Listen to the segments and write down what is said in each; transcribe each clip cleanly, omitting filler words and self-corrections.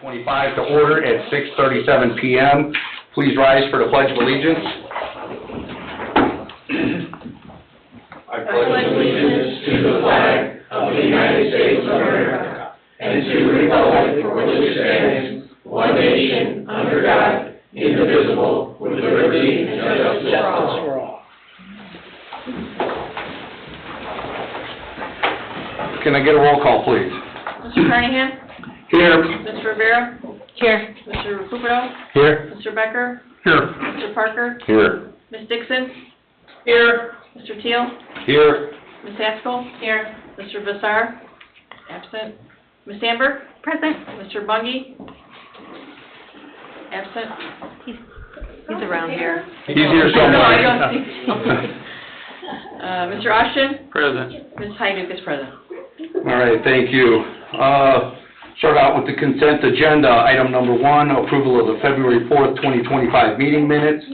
2025 to order at 6:37 p.m. Please rise for the Pledge of Allegiance. I pledge allegiance to the flag of the United States of America and to the republic for which it stands, one nation, under God, indivisible, with liberty and justice for all. Can I get a roll call, please? Mr. Carnahan? Here. Mr. Rivera? Here. Mr. Recupero? Here. Mr. Becker? Here. Mr. Parker? Here. Ms. Dixon? Here. Mr. Teal? Here. Ms. Haskell? Here. Mr. Vassar? Absent. Ms. Amber? Present. Mr. Bungie? Absent. He's around here. He's here No, I somewhere. don't see. Mr. Austin? Present. Ms. Hyduk is present. All right, thank you. Start out with the consent agenda. Item number 1, approval of the February 4th, 2025 meeting minutes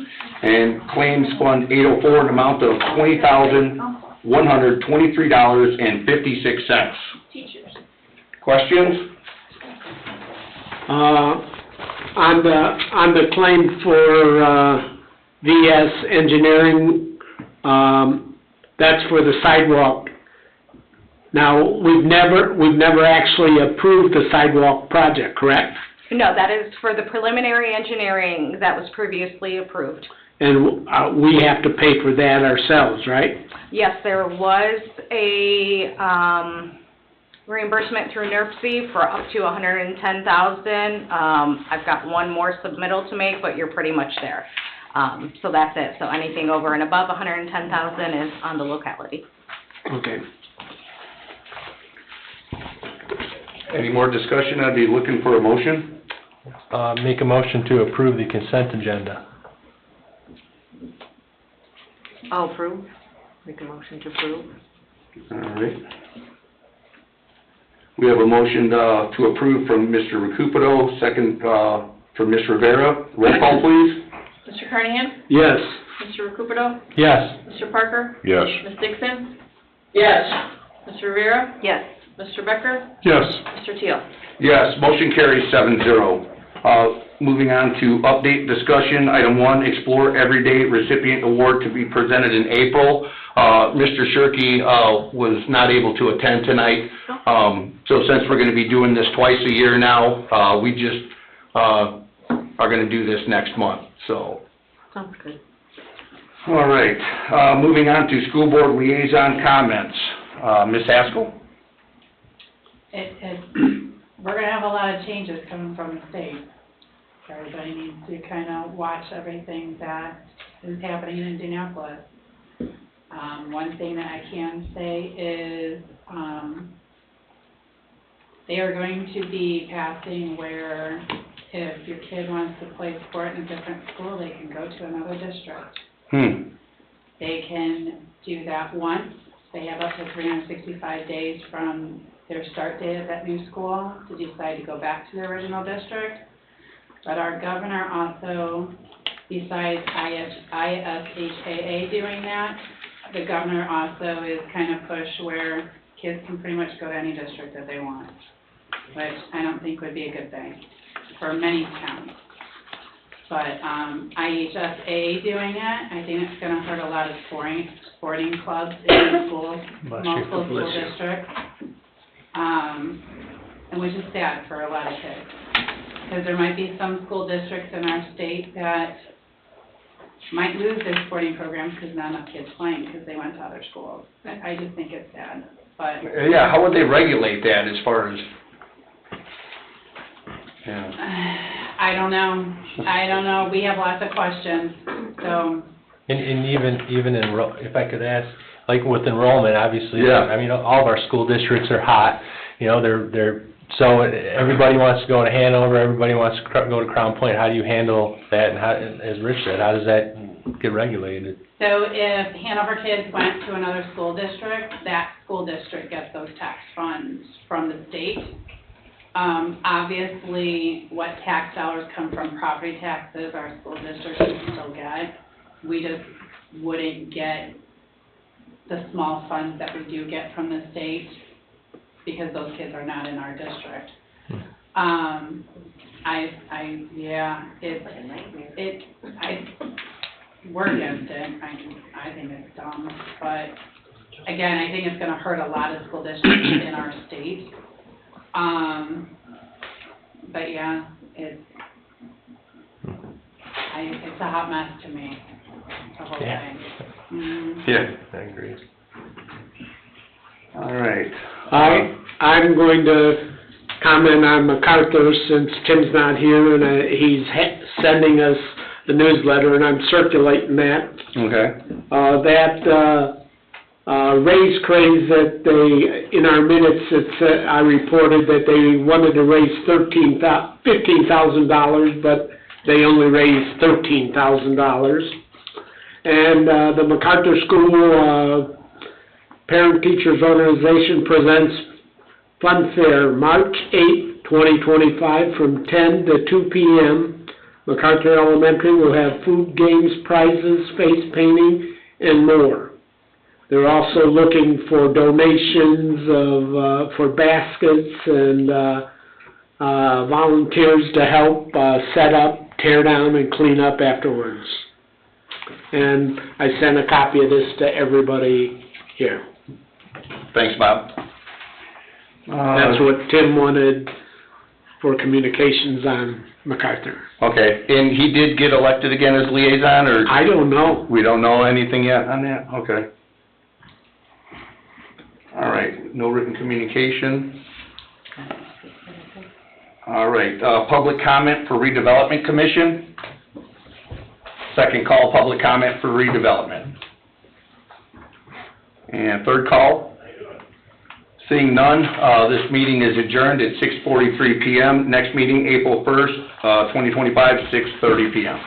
and claims fund 804 in amount of $20,123.56. Teachers. Questions? On the claim for VS Engineering, that's for the sidewalk. Now, we've never actually approved the sidewalk project, correct? No, that is for the preliminary engineering that was previously approved. And we have to pay for that ourselves, right? Yes, there was a reimbursement through NERC for up to $110,000. I've got one more submittal to make, but you're pretty much there. So that's it. So anything over and above $110,000 is on the locality. Okay. Any more discussion? I'd be looking for a motion. Make a motion to approve the consent agenda. I'll approve. Make a motion to approve. All right. We have a motion to approve from Mr. Recupero, second from Ms. Rivera. Roll call, please. Mr. Carnahan? Yes. Mr. Recupero? Yes. Mr. Parker? Yes. Ms. Dixon? Yes. Mr. Rivera? Yes. Mr. Becker? Yes. Mr. Teal? Yes, motion carries 7-0. Moving on to update discussion. Item 1, Explore Everyday Recipient Award to be presented in April. Mr. Shirkey was not able to attend tonight. So since we're going to be doing this twice a year now, we just are going to do this next month. So. Sounds good. All right. Moving on to school board liaison comments. Ms. Haskell? We're going to have a lot of changes coming from the state. Everybody needs to kind of watch everything that is happening in Indianapolis. One thing that I can say is they are going to be passing where if your kid wants to play sport in a different school, they can go to another district. They can do that once. They have up to 365 days from their start date at that new school to decide to go back to their original district. But our governor also, besides ISHAA doing that, the governor also is kind of pushed where kids can pretty much go to any district that they want, which I don't think would be a good thing for many towns. But IHSAA doing it, I think it's going to hurt a lot of sporting clubs in the schools, multiple school districts, and which is sad for a lot of kids. Because there might be some school districts in our state that might lose their sporting programs because not enough kids playing because they went to other schools. I just think it's sad. But Yeah, how would they regulate that as far as? Yeah. I don't know. We have lots of questions. So. And even if I could ask, like with enrollment, obviously. Yeah. I mean, all of our school districts are hot. You know, they're so everybody wants to go to Hanover. Everybody wants to go to Crown Point. How do you handle that? And how, as Rich said, how does that get regulated? So if Hanover kids went to another school district, that school district gets those tax funds from the state. Obviously, what tax dollars come from property taxes, our school district can still get. We just wouldn't get the small funds that we do get from the state because those kids are not in our district. Yeah, we're against it, I think it's dumb, but again, I think it's gonna hurt a lot of school districts in our state. But yeah, it's a hot mess to me, the whole Yeah. thing. Mhm. Yeah. I agree. All right. I'm going to comment on MacArthur since Tim's not here, and he's sending us the newsletter, and I'm circulating that. Okay. Raise craze that they, in our minutes, I reported that they wanted to raise $15,000, but they only raised $13,000. And the MacArthur School Parent Teachers Organization presents Fun Fair, March 8, 2025, from 10 to 2 p.m. MacArthur Elementary will have food, games, prizes, face painting, and more. They're also looking for donations for baskets and volunteers to help set up, tear down, and clean up afterwards. And I sent a copy of this to everybody here. Thanks, Bob. That's what Tim wanted for communications on MacArthur. Okay, and he did get elected again as liaison, or? I don't know. We don't know anything yet on that? Okay. All right, no written communication. All right, public comment for Redevelopment Commission. Second call, public comment for redevelopment. And third call. Seeing none, this meeting is adjourned at 6:43 p.m. Next meeting, April 1st, 2025, 6:30 p.m.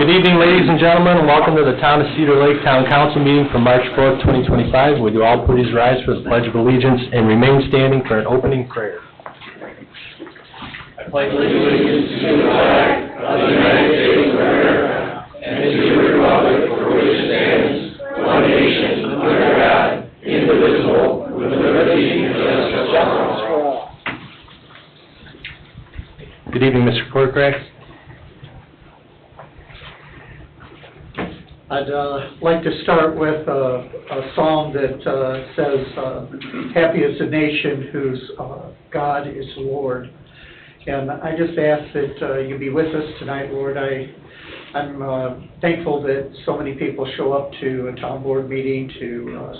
Good evening, ladies and gentlemen, and welcome to the Town of Cedar Lake Town Council meeting for March 4th, 2025. Would you all please rise for the Pledge of Allegiance and remain standing for an opening prayer? I pledge allegiance to the flag of the United States of America and to the republic for which it stands, one nation, under God, indivisible, with liberty and justice for all. Good evening, Mr. Corcoran. I'd like to start with a psalm that says, happy is the nation whose God is Lord. And I just ask that you be with us tonight, Lord. I'm thankful that so many people show up to a town board meeting to,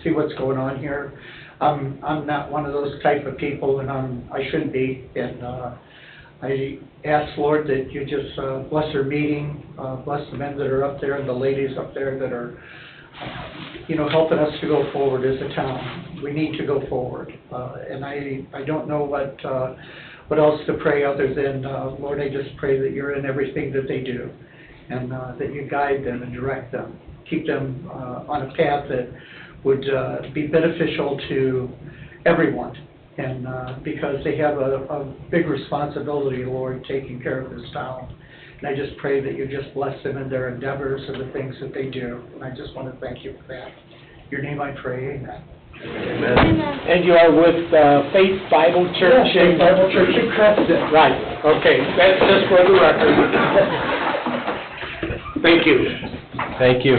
see what's going on here. I'm not one of those type of people, and I shouldn't be. And I ask, Lord, that you just bless our meeting, bless the men that are up there and the ladies up there that are, helping us to go forward as a town. We need to go forward. And I don't know what else to pray other than, Lord, I just pray that you're in everything that they do and that you guide them and direct them. Keep them on a path that would be beneficial to everyone. And because they have a big responsibility, Lord, taking care of this town. And I just pray that you just bless them in their endeavors and the things that they do. And I just want to thank you for that. In your name I pray, amen. Amen. And you are with Faith Bible Church? Yes, Faith Bible Church in Creston. Right, okay, that's just for the record. Thank you. Thank you.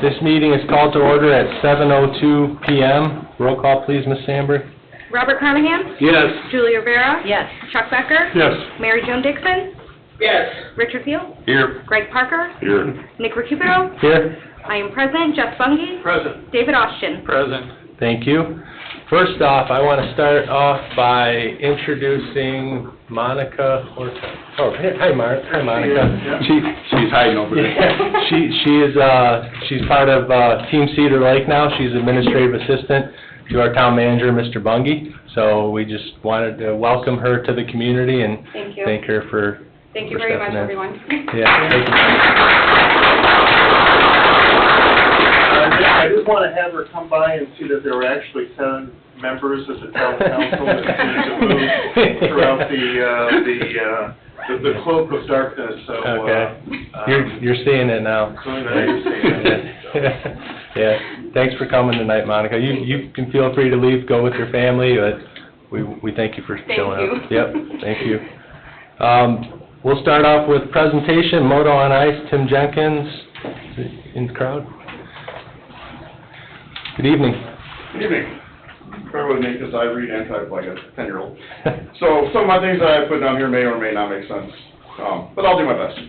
This meeting is called to order at 7:02 p.m. Roll call, please, Ms. Sandberg. Robert Carnahan? Yes. Julia Rivera? Yes. Chuck Becker? Yes. Mary Jo Dixon? Yes. Richard Field? Here. Greg Parker? Here. Nick Recupero? Here. I am present. Jeff Bungie? Present. David Austin? Present. Thank you. First off, I want to start off by introducing Monica Horton. Oh, hi, Hi, Monica. She's hiding over there. She's part of Team Cedar Lake now. She's administrative assistant to our town manager, Mr. Bungie. So we just wanted to welcome her to the community and Thank you. thank her for Thank you for very much, stepping in. everyone. Yeah, thank you. I just want to have her come by and see that there were actually 7 members of the town council that seemed to move throughout the cloak of darkness, so. Okay. You're seeing it now. So now you're seeing it. Yeah, thanks for coming tonight, Monica. You can feel free to leave, go with your family, but we thank you for showing up. Yep, thank you. We'll start off with presentation, Moto on Ice, Tim Jenkins, in the crowd. Good evening. Good evening. Bear with me because I read and type like a 10-year-old. So some of my things that I put down here may or may not make sense, but I'll do my best.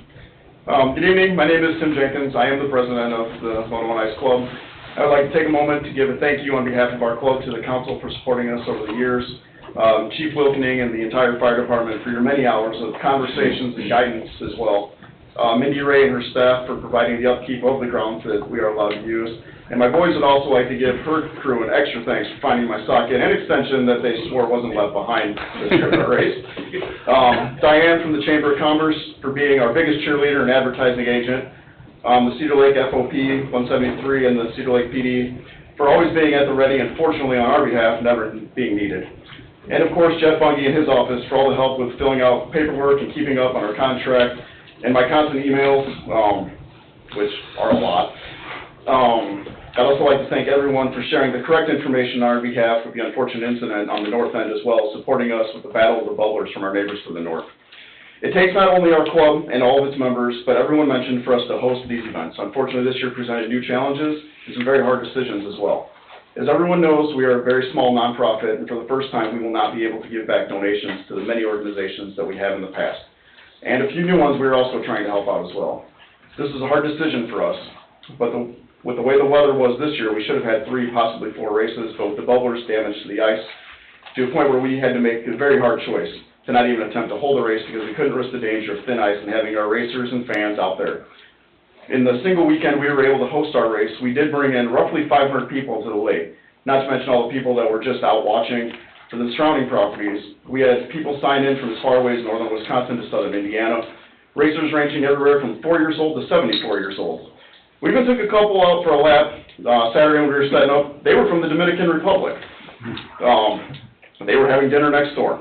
Good evening. My name is Tim Jenkins. I am the president of the Moto on Ice Club. I would like to take a moment to give a thank you on behalf of our club to the council for supporting us over the years. Chief Wilkening and the entire fire department for your many hours of conversations and guidance as well. Mindy Ray and her staff for providing the upkeep of the grounds that we are allowed to use. And my boys would also like to give her crew an extra thanks for finding my socket and extension that they swore wasn't left behind this trip in our race. Diane from the Chamber of Commerce for being our biggest cheerleader and advertising agent. The Cedar Lake FOP 173 and the Cedar Lake PD for always being at the ready and fortunately on our behalf never being needed. And of course Jeff Bungie in his office for all the help with filling out paperwork and keeping up on our contract and my constant emails, which are a lot. I'd also like to thank everyone for sharing the correct information on our behalf with the unfortunate incident on the north end as well, supporting us with the battle of the bubblers from our neighbors to the north. It takes not only our club and all of its members, but everyone mentioned for us to host these events. Unfortunately, this year presented new challenges and some very hard decisions as well. As everyone knows, we are a very small nonprofit, and for the first time, we will not be able to give back donations to the many organizations that we have in the past. And a few new ones we are also trying to help out as well. This is a hard decision for us, but with the way the weather was this year, we should have had 3, possibly 4 races, but with the bubblers damage to the ice, to a point where we had to make a very hard choice to not even attempt to hold a race because we couldn't risk the danger of thin ice and having our racers and fans out there. In the single weekend we were able to host our race, we did bring in roughly 500 people to the lake, not to mention all the people that were just out watching. for the surrounding properties. We had people sign in from as far away as northern Wisconsin to southern Indiana, racers ranging everywhere from 4 years old to 74 years old. We even took a couple out for a lap Saturday when we were setting up. They were from the Dominican Republic. They were having dinner next door.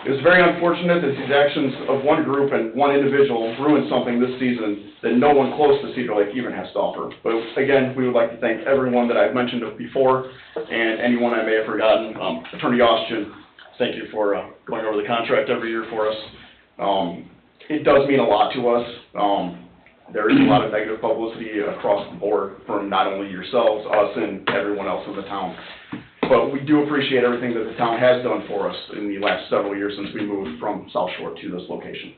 It was very unfortunate that these actions of one group and one individual ruined something this season that no one close to Cedar Lake even has to offer. But again, we would like to thank everyone that I've mentioned before and anyone I may have forgotten. Attorney Austin, thank you for going over the contract every year for us. It does mean a lot to us. There is a lot of negative publicity across the board from not only yourselves, us, and everyone else in the town. But we do appreciate everything that the town has done for us in the last several years since we moved from South Shore to this location.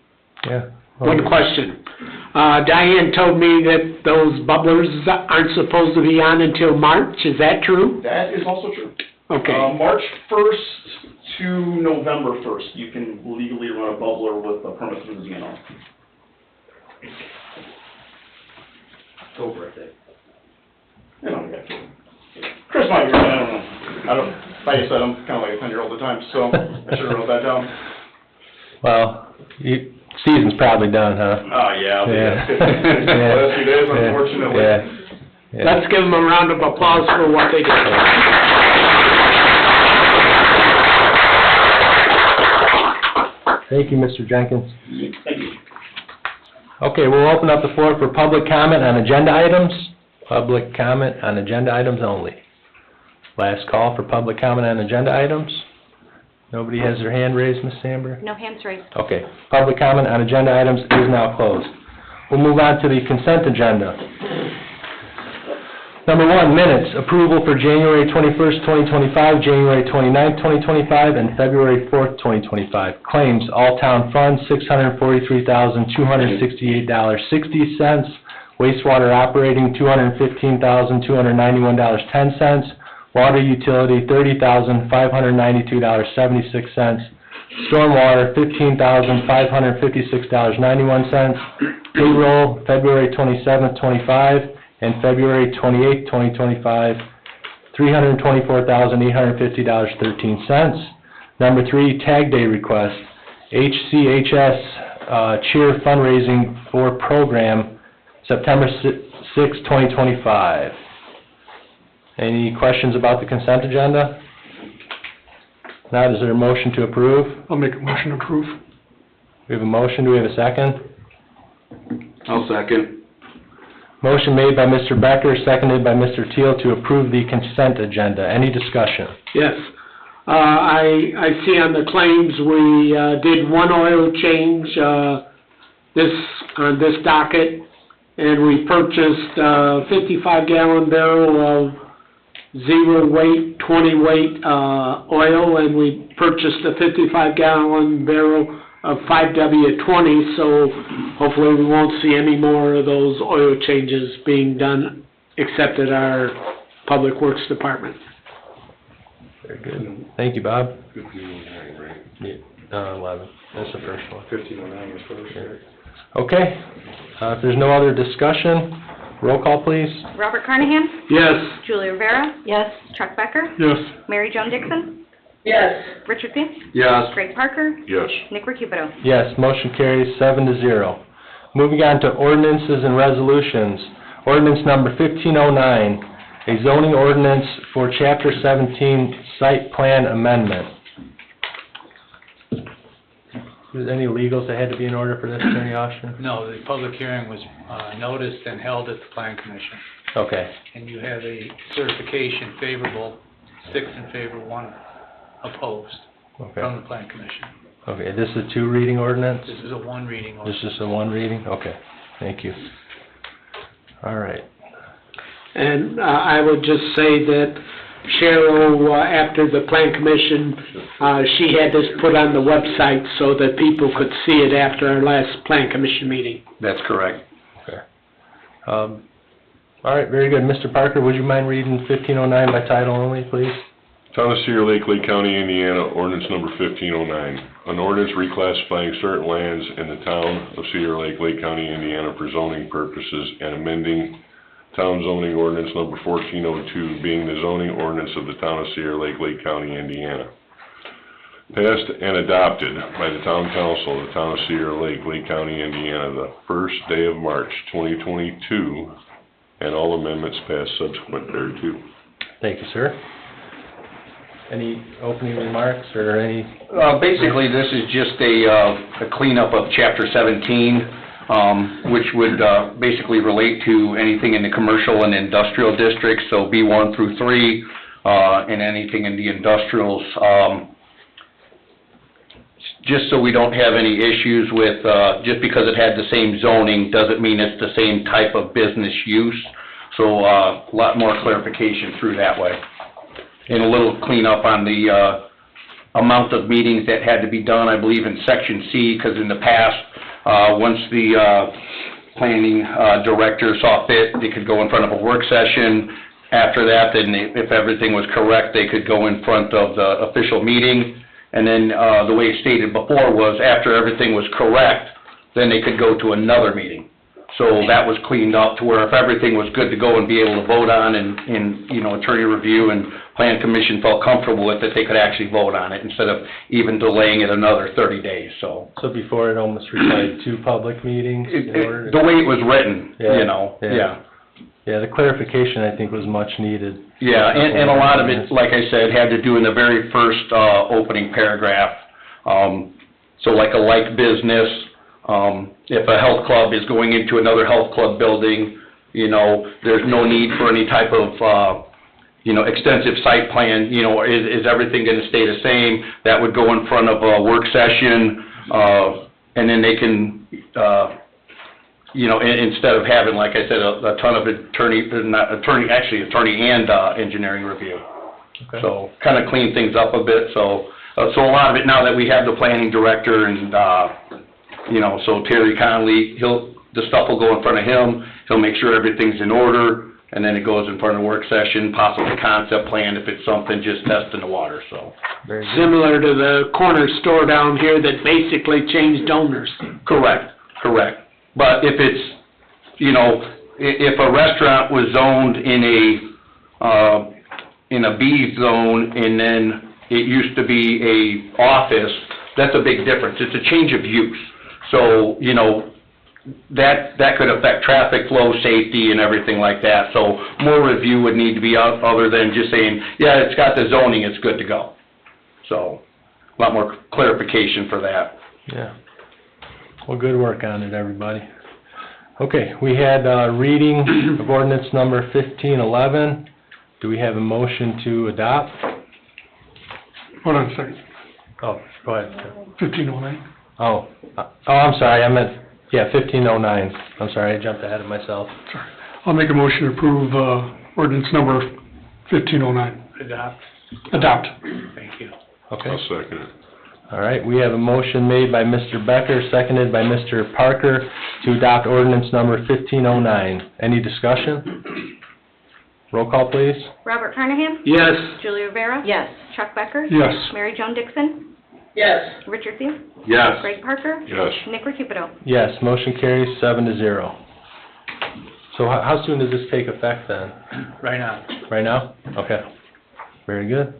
Yeah. One question. Diane told me that those bubblers aren't supposed to be on until March. Is that true? That is also true. Okay. March 1st to November 1st, you can legally run a bubbler with a permit through the DNR. Go for it, You know, Chris might be right, I don't know. Like I said, I'm kind of like a 10-year-old at times, so I should have wrote that down. Well, season's probably done, huh? Yeah. Yeah. The last few days, unfortunately. Yeah. Let's give them a round of applause for what they did. Thank you, Mr. Jenkins. Thank you. Okay, we'll open up the floor for public comment on agenda items. Public comment on agenda items only. Last call for public comment on agenda items. Nobody has their hand raised, Ms. Sandberg? No hands raised. Okay, public comment on agenda items is now closed. We'll move on to the consent agenda. Number 1, minutes, approval for January 21st, 2025, January 29th, 2025, and February 4th, 2025. Claims, all town funds, $643,268.60. Wastewater operating, $215,291.10. Water utility, $30,592.76. Stormwater, $15,556.91. Payroll, February 27th, 25, and February 28th, 2025, $324,850.13. Number 3, tag day request, HCHS cheer fundraising for program, September 6th, 2025. Any questions about the consent agenda? Now, is there a motion to approve? I'll make a motion to approve. We have a motion, do we have a second? I'll second. Motion made by Mr. Becker, seconded by Mr. Teal to approve the consent agenda. Any discussion? Yes. I see on the claims, we did one oil change on this docket, and we purchased a 55-gallon barrel of 0 weight, 20 weight oil, and we purchased a 55-gallon barrel of 5W20, so hopefully we won't see any more of those oil changes being done except at our Public Works Department. Very good. Thank you, Bob. 1509, right? Yeah, 11. That's the first one. 1509 was first, right? Okay. If there's no other discussion, roll call, please. Robert Carnahan? Yes. Julie Rivera? Yes. Chuck Becker? Yes. Mary Jo Dixon? Yes. Richard Peet? Yes. Greg Parker? Yes. Nick Recupedo? Yes, motion carries 7-0. Moving on to ordinances and resolutions. Ordinance number 1509, a zoning ordinance for Chapter 17 site plan amendment. Was there any legals that had to be in order for this, Attorney Austin? No, the public hearing was noticed and held at the Plan Commission. Okay. And you have a certification favorable, 6 in favor, 1 opposed Okay. from the Plan Commission. Okay, this is a 2-reading ordinance? This is a 1 reading This ordinance. is a 1 reading? Okay, thank you. All right. And I would just say that Cheryl, after the Plan Commission, she had this put on the website so that people could see it after our last Plan Commission meeting. That's correct. Okay. All right, very good. Mr. Parker, would you mind reading 1509 by title only, please? Town of Cedar Lake, Lake County, Indiana, ordinance number 1509. An ordinance reclassifying certain lands in the town of Cedar Lake, Lake County, Indiana for zoning purposes and amending town zoning ordinance number 1402, being the zoning ordinance of the town of Cedar Lake, Lake County, Indiana. Passed and adopted by the Town Council of the Town of Cedar Lake, Lake County, Indiana, the first day of March 2022, and all amendments passed subsequent thereto. Thank you, sir. Any opening remarks or any? Basically, this is just a cleanup of Chapter 17, which would basically relate to anything in the commercial and industrial districts, so B1 through 3, and anything in the industrials. Just so we don't have any issues with, just because it had the same zoning, doesn't mean it's the same type of business use. So a lot more clarification through that way. And a little cleanup on the amount of meetings that had to be done, I believe, in Section C, because in the past, once the planning director saw fit, they could go in front of a work session. After that, then if everything was correct, they could go in front of the official meeting. And then the way it stated before was after everything was correct, then they could go to another meeting. So that was cleaned up to where if everything was good to go and be able to vote on and you know, attorney review and plan commission felt comfortable with it, they could actually vote on it instead of even delaying it another 30 days, so. So before it almost required 2 public meetings in order to... The way it was written, Yeah, you know, yeah. Yeah, the clarification, I think, was much needed. Yeah, and a lot of it, like I said, had to do in the very first opening paragraph. So like a like business, if a health club is going into another health club building, you know, there's no need for any type of, you know, extensive site plan, you know, is everything going to stay the same? That would go in front of a work session, and then they can, you know, instead of having, like I said, a ton of attorney and engineering review. Okay. So kind of clean things up a bit, so a lot of it, now that we have the planning director and, you know, so Terry Conley, the stuff will go in front of him, he'll make sure everything's in order, and then it goes in front of the work session, possibly concept plan if it's something just testing the water, so. Very good. Similar to the corner store down here that basically changed owners. Correct. But if it's, you know, if a restaurant was zoned in a B zone and then it used to be a office, that's a big difference. It's a change of use. So, you know, that could affect traffic flow, safety, and everything like that. So more review would need to be other than just saying, yeah, it's got the zoning, it's good to go. So a lot more clarification for that. Yeah. Well, good work on it, everybody. Okay, we had reading of ordinance number 1511. Do we have a motion to adopt? Hold on a second. Oh, go ahead. 1509. Oh, I'm sorry, I meant, 1509. I'm sorry, I jumped ahead of myself. Sorry. I'll make a motion to approve ordinance number 1509. Adopt. Thank you. Okay. I'll second it. All right, we have a motion made by Mr. Becker, seconded by Mr. Parker to adopt ordinance number 1509. Any discussion? Roll call, please. Robert Carnahan? Yes. Julie Rivera? Yes. Chuck Becker? Yes. Mary Jo Dixon? Yes. Richard Field? Yes. Greg Parker? Yes. Nick Recupido? Yes, motion carries 7-0. So how soon does this take effect then? Right now. Right now? Okay. Very good.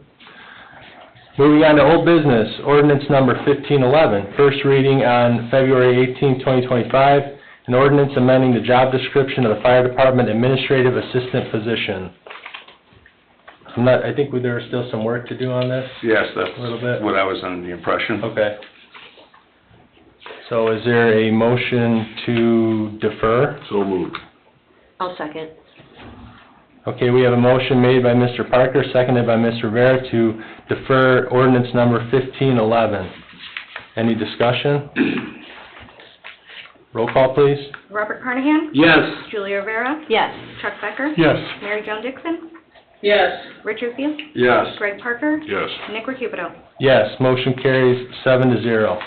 Moving on to old business, ordinance number 1511, first reading on February 18, 2025, an ordinance amending the job description of the fire department administrative assistant position. I think there was still some work to do on this? Yes, that's A little bit. what I was under the impression. Okay. So is there a motion to defer? So moved. I'll second. Okay, we have a motion made by Mr. Parker, seconded by Mr. Rivera to defer ordinance number 1511. Any discussion? Roll call, please. Robert Carnahan? Yes. Julie Rivera? Yes. Chuck Becker? Yes. Mary Jo Dixon? Yes. Richard Field? Yes. Greg Parker? Yes. Nick Recupido? Yes, motion carries 7-0.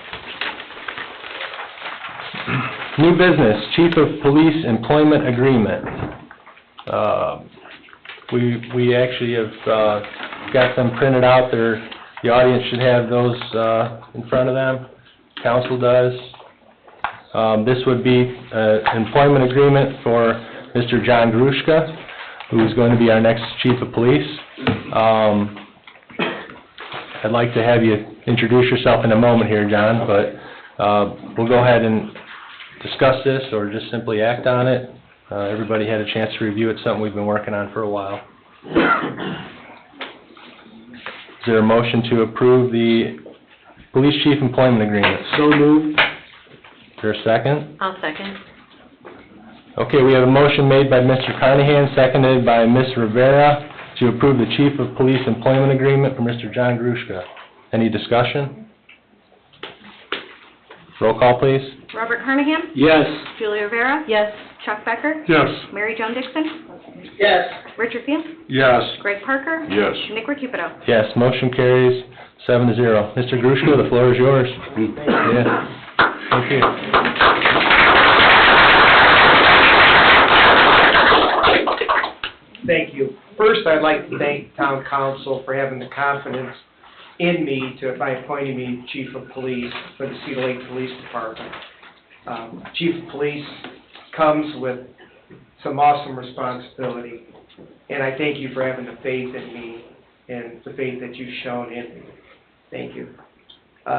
New business, Chief of Police Employment Agreement. We actually have got them printed out there. The audience should have those in front of them. Council does. This would be an employment agreement for Mr. John Grushka, who's going to be our next Chief of Police. I'd like to have you introduce yourself in a moment here, John, but we'll go ahead and discuss this or just simply act on it. Everybody had a chance to review it, something we've been working on for a while. Is there a motion to approve the police chief employment agreement? So moved. Is there a second? I'll second. Okay, we have a motion made by Mr. Carnahan, seconded by Ms. Rivera, to approve the chief of police employment agreement for Mr. John Gruszka. Any discussion? Roll call, please. Robert Carnahan? Yes. Julie Rivera? Yes. Chuck Becker? Yes. Mary Jo Dixon? Yes. Richard Field? Yes. Greg Parker? Yes. Nick Recupido? Yes, motion carries 7-0. Mr. Gruszka, the floor is yours. Yeah. Thank you. Thank you. First, I'd like to thank town council for having the confidence in me by appointing me chief of police for the Cedar Lake Police Department. Chief of police comes with some awesome responsibility, and I thank you for having the faith in me and the faith that you've shown in me. Thank you.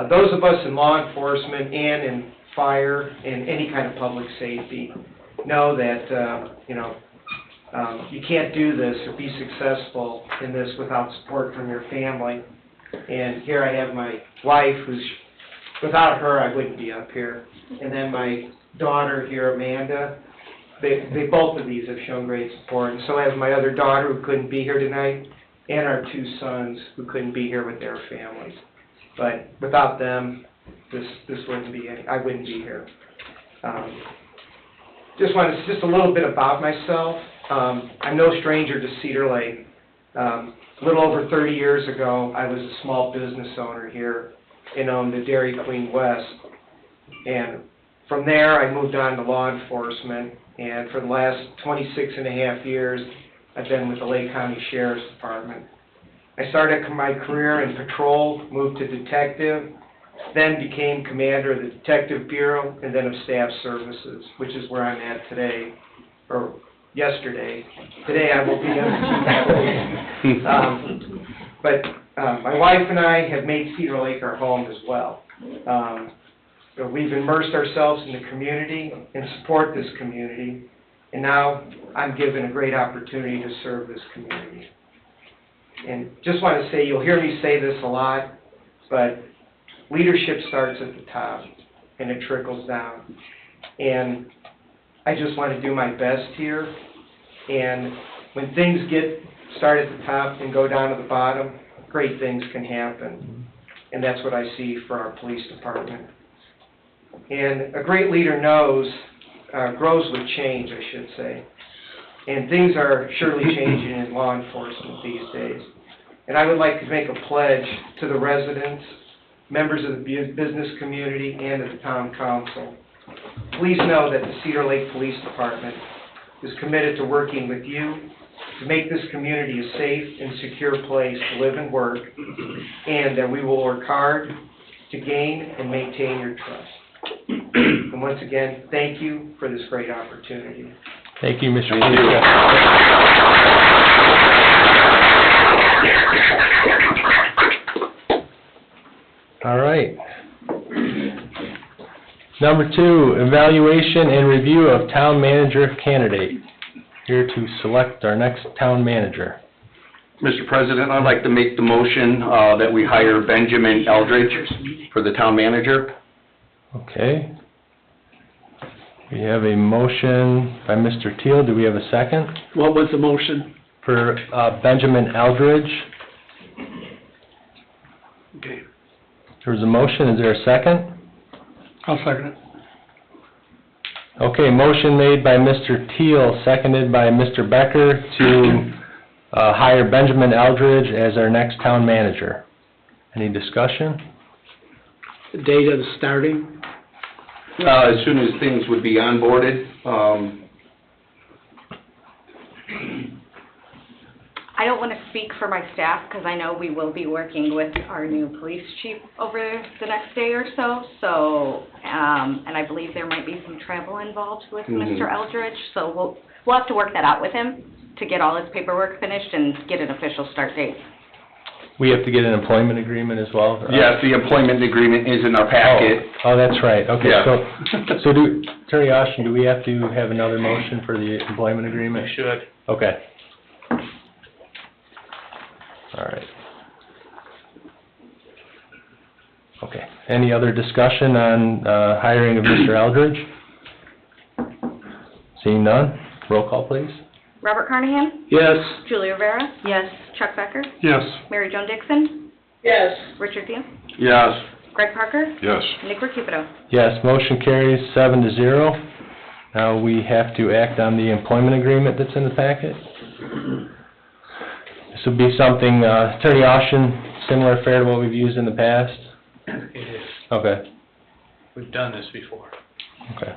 Those of us in law enforcement and in fire and any kind of public safety know that, you can't do this or be successful in this without support from your family. And here I have my wife, without her I wouldn't be up here. And then my daughter here, Amanda. They both of these have shown great support. And so has my other daughter who couldn't be here tonight, and our 2 sons who couldn't be here with their families. But without them, this wouldn't be I wouldn't be here. Just a little bit about myself. I'm no stranger to Cedar Lake. A little over 30 years ago, I was a small business owner here and owned the Dairy Queen West. And from there, I moved on to law enforcement. And for the last 26 and a half years, I've been with the Lake County Sheriff's Department. I started my career in patrol, moved to detective, then became commander of the Detective Bureau, and then of Staff Services, which is where I'm at today, or yesterday. Today I will be on the chief. But my wife and I have made Cedar Lake our home as well. We've immersed ourselves in the community and support this community, and now I'm given a great opportunity to serve this community. And just want to say, you'll hear me say this a lot, but leadership starts at the top and it trickles down. And I just want to do my best here. And when things start at the top and go down to the bottom, great things can happen. And that's what I see for our police department. And a great leader grows with change, I should say. And things are surely changing in law enforcement these days. And I would like to make a pledge to the residents, members of the business community, and of the town council. Please know that the Cedar Lake Police Department is committed to working with you to make this community a safe and secure place to live and work, and that we will work hard to gain and maintain your trust. And once again, thank you for this great opportunity. Thank you, Mr. Thank you. All right. Number 2, evaluation and review of town manager candidate. Here to select our next town manager. Mr. President, I'd like to make the motion that we hire Benjamin Eldridge for the town manager. Okay. We have a motion by Mr. Teal. Do we have a second? What was the motion? For Benjamin Eldridge. Okay. There's a motion. Is there a second? I'll second it. Okay, motion made by Mr. Teal, seconded by Mr. Becker to hire Benjamin Eldridge as our next town manager. Any discussion? The date of the starting? As soon as things would be onboarded. I don't want to speak for my staff, because I know we will be working with our new police chief over the next day or so, and I believe there might be some travel involved with Mr. Eldridge, so we'll have to work that out with him to get all his paperwork finished and get an official start date. We have to get an employment agreement as well? or- Yes, the employment agreement is in our packet. Oh, that's right, okay, Yeah. so Attorney Austin, do we have to have another motion for the employment agreement? We should. Okay. All right. Okay, any other discussion on, hiring of Mr. Eldridge? Seeing none, roll call please. Robert Carnahan? Yes. Julie Rivera? Yes. Chuck Becker? Yes. Mary Jo Dixon? Yes. Richard View? Yes. Greg Parker? Yes. Nick Recupido? Yes, motion carries 7-0. Now we have to act on the employment agreement that's in the packet. This would be something, Attorney Austin, similar fare to what we've used in the past? It is. Okay, We've done this before. okay.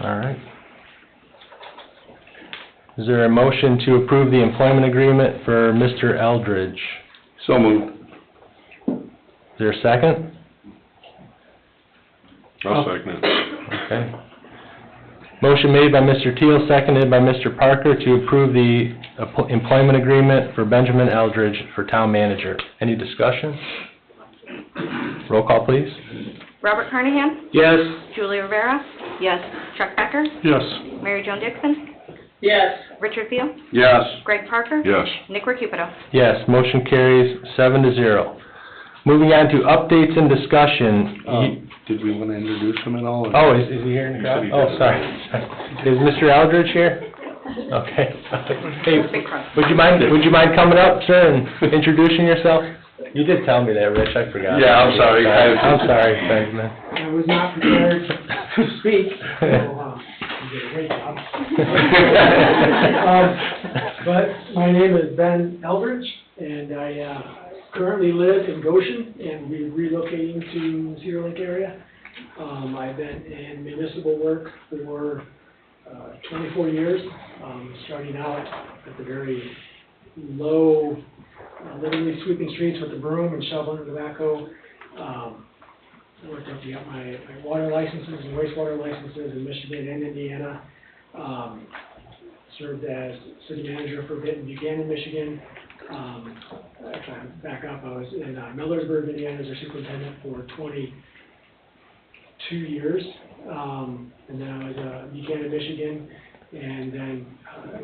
All right. Is there a motion to approve the employment agreement for Mr. Eldridge? So moved. Is there a second? I'll second it. Okay. Motion made by Mr. Teal, seconded by Mr. Parker to approve the employment agreement for Benjamin Eldridge for town manager. Any discussion? Roll call, please. Robert Carnahan? Yes. Julie Rivera? Yes. Chuck Becker? Yes. Mary Jo Dixon? Yes. Richard View? Yes. Greg Parker? Yes. Nick Recupido? Yes, motion carries 7-0. Moving on to updates and discussion. Did we want to introduce him at all? Oh, is he here in the crowd? Oh, sorry. Is Mr. Eldridge here? Okay. Hey, would you mind coming up, sir, and introducing yourself? You did tell me that, Rich, I forgot. Yeah, I'm sorry. I'm sorry, Benjamin. I was not prepared to speak, so, you did a great job. But my name is Ben Eldridge, and I currently live in Goshen, and we're relocating to Cedar Lake area. I've been in municipal work for 24 years, starting out at the very low, literally sweeping streets with the broom and shoveling the backhoe. Worked up to get my water licenses and wastewater licenses in Michigan and Indiana. Served as city manager for a bit in Buchanan, Michigan. Actually, I'm back up, I was in Millersburg, Indiana as their superintendent for 22 years. And then I was Buchanan, Michigan, and then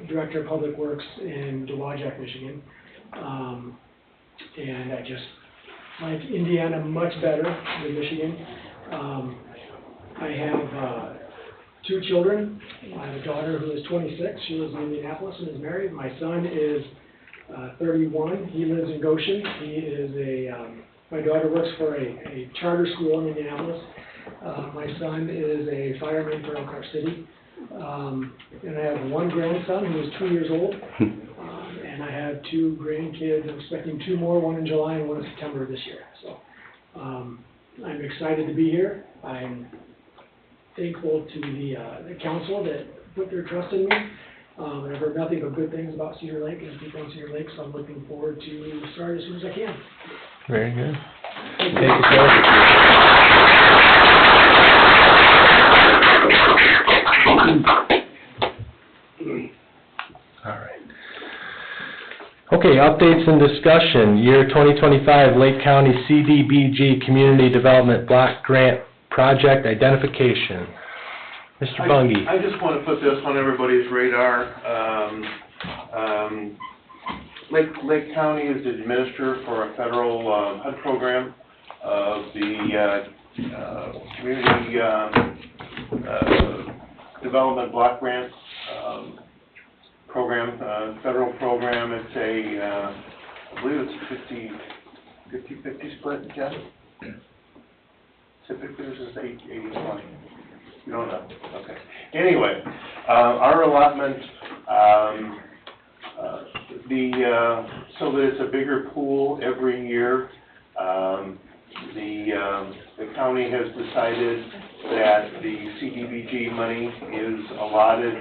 director of public works in Dowagiac, Michigan. And I just like Indiana much better than Michigan. I have 2 children. I have a daughter who is 26. She lives in Indianapolis and is married. My son is 31. He lives in Goshen. He is my daughter works for a charter school in Indianapolis. My son is a fireman for Elkhart City. And I have 1 grandson who is 2 years old. And I have 2 grandkids. I'm expecting 2 more, 1 in July and 1 in September this year. So I'm excited to be here. I'm thankful to the council that put their trust in me. I've heard nothing but good things about Cedar Lake and people in Cedar Lake, so I'm looking forward to start as soon as I can. Very good. Thank you, sir. All right. Okay, updates and discussion. Year 2025 Lake County CDBG Community Development Block Grant Project Identification. Mr. Bungie. I just want to put this on everybody's radar. Lake County is the administrator for a federal HUD program of the Community Development Block Grant program, federal program. It's I believe it's 50-50 split, Jeff? Typically, this is 80-20. You don't know? Okay. Anyway, our allotment, so that it's a bigger pool every year, the county has decided that the CDBG money is allotted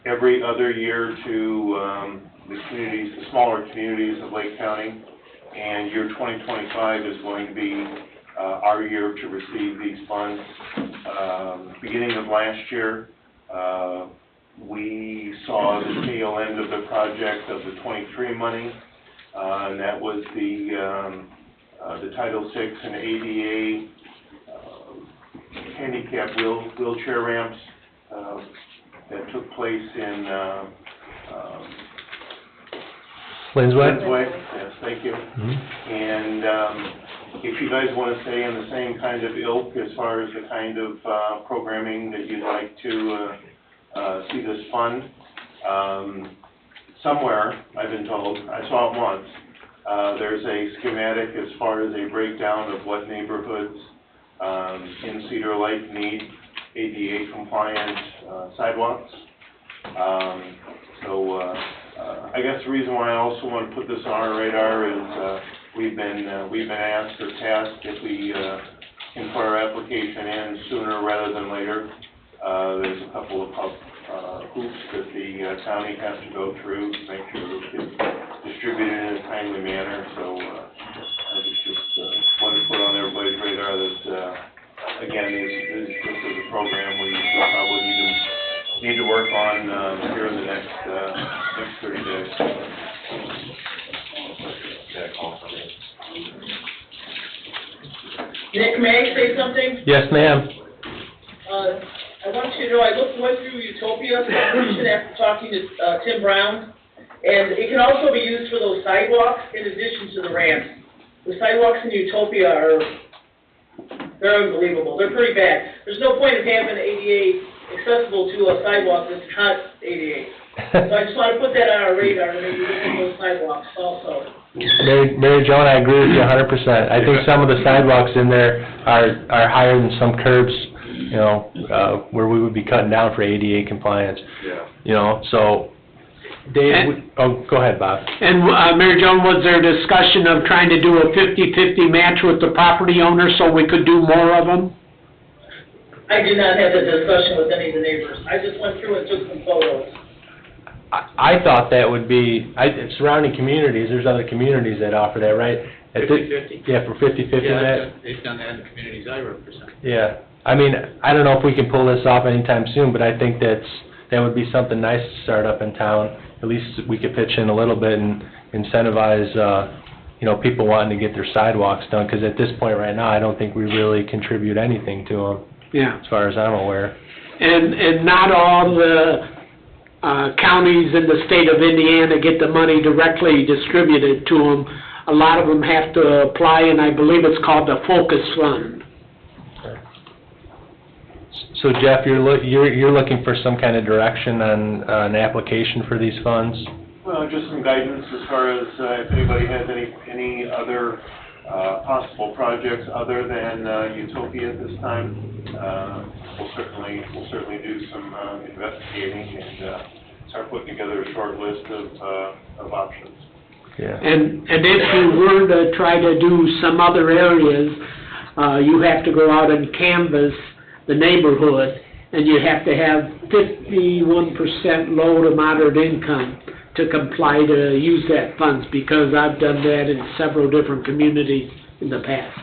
every other year to the communities, the smaller communities of Lake County, and year 2025 is going to be our year to receive these funds. Beginning of last year, we saw the tail end of the project of the 23 money, and that was the Title VI and ADA handicap wheelchair ramps that took place in Linsway? Linsway, yes, thank you. And if you guys want to stay in the same kind of ilk as far as the kind of programming that you'd like to see this fund, somewhere, I've been told, I saw it once, there's a schematic as far as a breakdown of what neighborhoods in Cedar Lake need ADA compliant sidewalks. I guess the reason why I also want to put this on our radar is we've been asked or tasked if we can put our application in sooner rather than later. There's a couple of hoops that the county has to go through to make sure this gets distributed in a timely manner. So I just wanted to put on everybody's radar that again, this is a program we probably need to work on here in the next 30 days. Nick, may I say something? Yes, ma'am. I want you to know, I went through Utopia Foundation after talking to Tim Brown, and it can also be used for those sidewalks in addition to the ramps. The sidewalks in Utopia they're unbelievable. They're pretty bad. There's no point in having ADA accessible to a sidewalk that's not ADA. So I just want to put that on our radar to maybe look at those sidewalks also. Mary Jo, I agree with you 100%. I think some of the sidewalks in there are higher than some curbs, you know, where we would be cutting down for ADA compliance. Yeah. You know, so, Dave, go ahead, Bob. And Mary Jo, was there discussion of trying to do a 50-50 match with the property owner so we could do more of them? I did not have a discussion with any of the neighbors. I just went through and took some photos. I thought that would be, surrounding communities, there's other communities that offer that, right? 50-50? Yeah, for 50-50 Yeah, that? they've done that in the communities I represent. Yeah, I mean, I don't know if we can pull this off anytime soon, but I think that would be something nice to start up in town. At least we could pitch in a little bit and incentivize, you know, people wanting to get their sidewalks done, because at this point right now, I don't think we really contribute anything to them. Yeah. As far as I'm aware. And not all the counties in the state of Indiana get the money directly distributed to them. A lot of them have to apply, and I believe it's called the Focus Fund. So Jeff, you're looking for some kind of direction on an application for these funds? Well, just some guidance as far as if anybody has any other possible projects other than Utopia at this time. We'll certainly do some investigating and start putting together a short list of options. Yeah. And if you were to try to do some other areas, you have to go out and canvass the neighborhood, and you have to have 51% low to moderate income to comply to use that funds, because I've done that in several different communities in the past.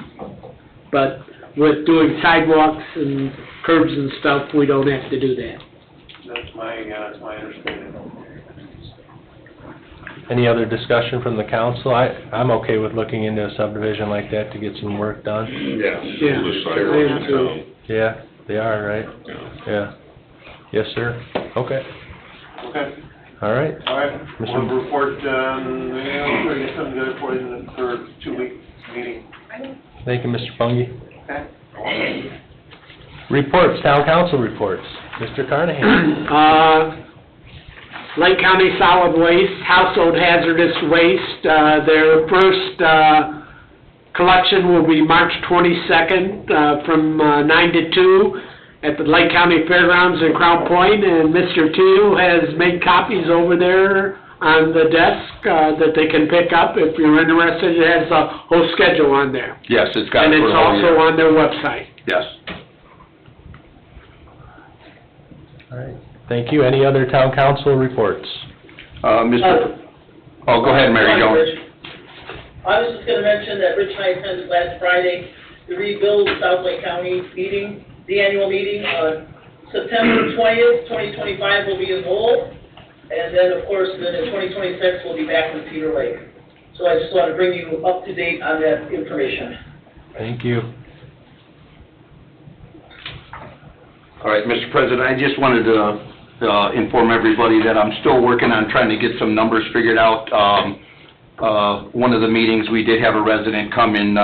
But with doing sidewalks and curbs and stuff, we don't have to do that. That's my understanding. Any other discussion from the council? I'm okay with looking into a subdivision like that to get some work done. Yeah. Yeah. The sidewalks in town. Yeah, they are, right? Yeah. Yes, sir. Okay. Okay. All right. All right. We'll report, we'll get something together for you for a 2-week meeting. Thank you, Mr. Fungi. Okay. Reports, town council reports. Mr. Carnahan. Lake County Solid Waste, Household Hazardous Waste, their first collection will be March 22nd from 9 to 2 at the Lake County Fairgrounds in Crown Point, and Mr. Teal has made copies over there on the desk that they can pick up if you're interested. It has a whole schedule on there. Yes, it's got And it for it's the whole also year. on their website. Yes. All right. Thank you. Any other town council reports? Oh, go ahead, Mary Jo. I was just gonna mention that Rich and I attended last Friday, the Rebuild South Lake County meeting, the annual meeting, September 20th, 2025 will be in Lowell, and then, of course, then in 2026, we'll be back in Cedar Lake. So I just want to bring you up to date on that information. Thank you. All right, Mr. President, I just wanted to inform everybody that I'm still working on trying to get some numbers figured out. One of the meetings, we did have a resident come and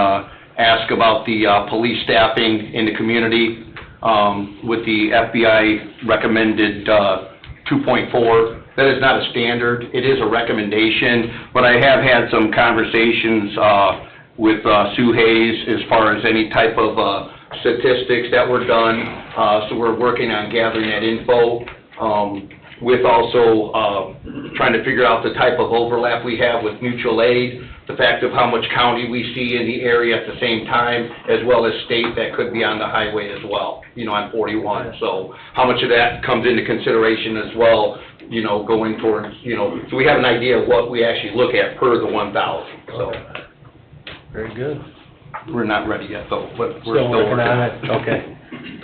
ask about the police staffing in the community with the FBI recommended 2.4. That is not a standard. It is a recommendation, but I have had some conversations with Sue Hayes as far as any type of statistics that were done. So we're working on gathering that info, with also trying to figure out the type of overlap we have with mutual aid, the fact of how much county we see in the area at the same time, as well as state that could be on the highway as well, you know, on 41. So how much of that comes into consideration as well, you know, going towards, you know, so we have an idea of what we actually look at per the 1,000, so. Very good. We're not ready yet, though, but we're Still still working working on on it? Okay.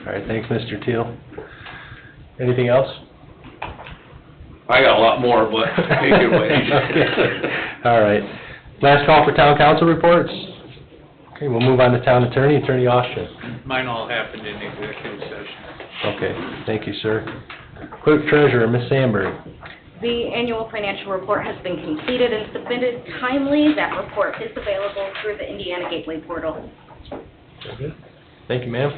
All right, thanks, Mr. Teal. Anything else? I got a lot more, but take it away. All right. Last call for town council reports. Okay, we'll move on to town attorney, Attorney Austin. Mine all happened in executive session. Okay, thank you, sir. Clerk Treasurer, Ms. Sandberg. The annual financial report has been completed and submitted timely. That report is available through the Indiana Gateway portal. Very good. Thank you, ma'am.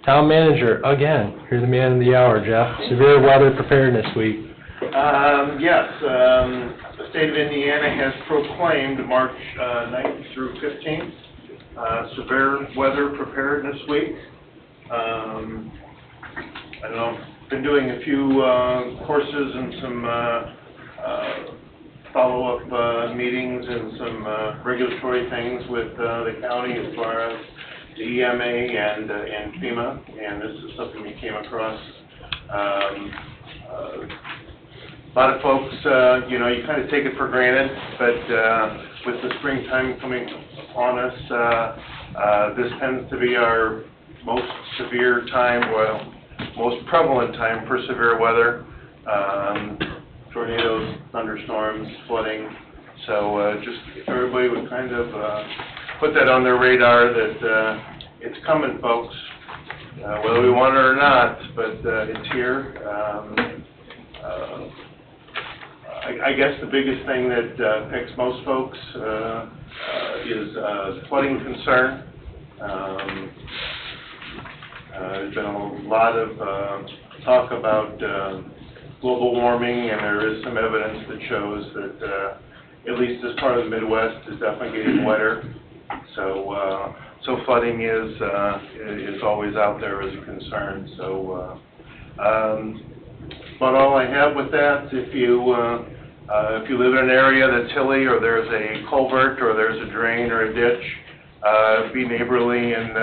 Town manager, again, you're the man of the hour, Jeff. Severe weather preparedness week. Yes, the state of Indiana has proclaimed March 9th through 15th severe weather preparedness week. I don't know, been doing a few courses and some follow-up meetings and some regulatory things with the county as far as the EMA and FEMA, and this is something we came across. A lot of folks, you know, you kind of take it for granted, but with the springtime coming upon us, this tends to be our most severe time, well, most prevalent time for severe weather, tornadoes, thunderstorms, flooding. So just if everybody would kind of put that on their radar that it's coming, folks, whether we want it or not, but it's here. I guess the biggest thing that affects most folks is flooding concern. There's been a lot of talk about global warming, and there is some evidence that shows that at least this part of the Midwest is definitely getting wetter. So flooding is always out there as a concern. So about all I have with that. If you live in an area that's hilly, or there's a culvert, or there's a drain or a ditch, be neighborly and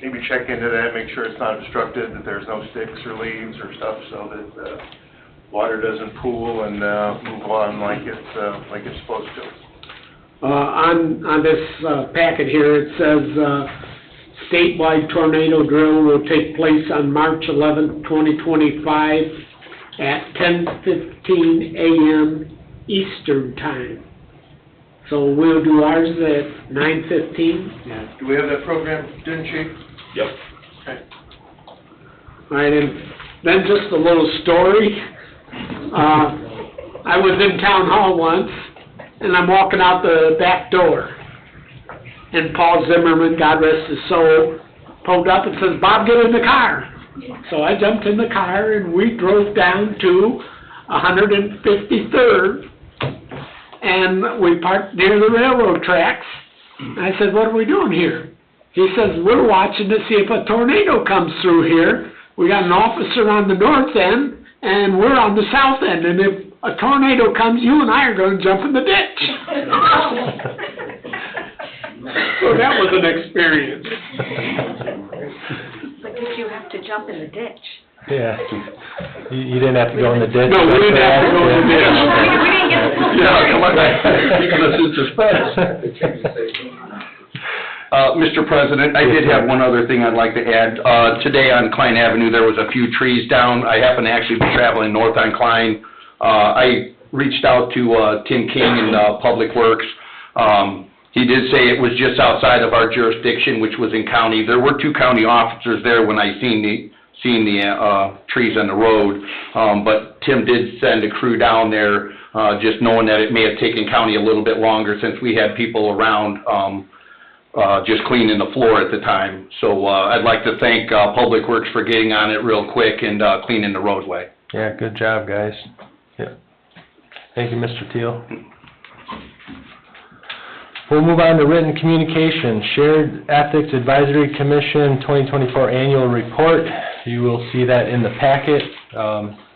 maybe check into that, make sure it's not obstructed, that there's no sticks or leaves or stuff, so that water doesn't pool and move on like it's supposed to. On this packet here, it says statewide tornado drill will take place on March 11th, 2025 at 10:15 a.m. Eastern Time. So we'll do ours at 9:15. Yeah. Do we have that program, didn't you? Yep. Okay. All right, and then just a little story. I was in town hall once, and I'm walking out the back door, and Paul Zimmerman, God rest his soul, pulled up and says, "Bob, get in the car." So I jumped in the car, and we drove down to 153rd, and we parked near the railroad tracks. I said, "What are we doing here?" He says, "We're watching to see if a tornado comes through here. We got an officer on the north end, and we're on the south end, and if a tornado comes, you and I are going to jump in the ditch." So that was an experience. But did you have to jump in the ditch? Yeah. You didn't have to go in the ditch? No, we didn't have to go in the ditch. We didn't get the full story. Yeah, come on, keeping us in suspense. Mr. President, I did have one other thing I'd like to add. Today on Klein Avenue, there was a few trees down. I happen to actually be traveling north on Klein. I reached out to, Tim King in, Public Works. He did say it was just outside of our jurisdiction, which was in county. There were 2 county officers there when I seen the trees on the road. But Tim did send a crew down there, just knowing that it may have taken county a little bit longer since we had people around, just cleaning the floor at the time. So, I'd like to thank, Public Works for getting on it real quick and, cleaning the roadway. Yeah, good job, guys. Yeah. Thank you, Mr. Teal. We'll move on to written communication, Shared Ethics Advisory Commission 2024 Annual Report. You will see that in the packet.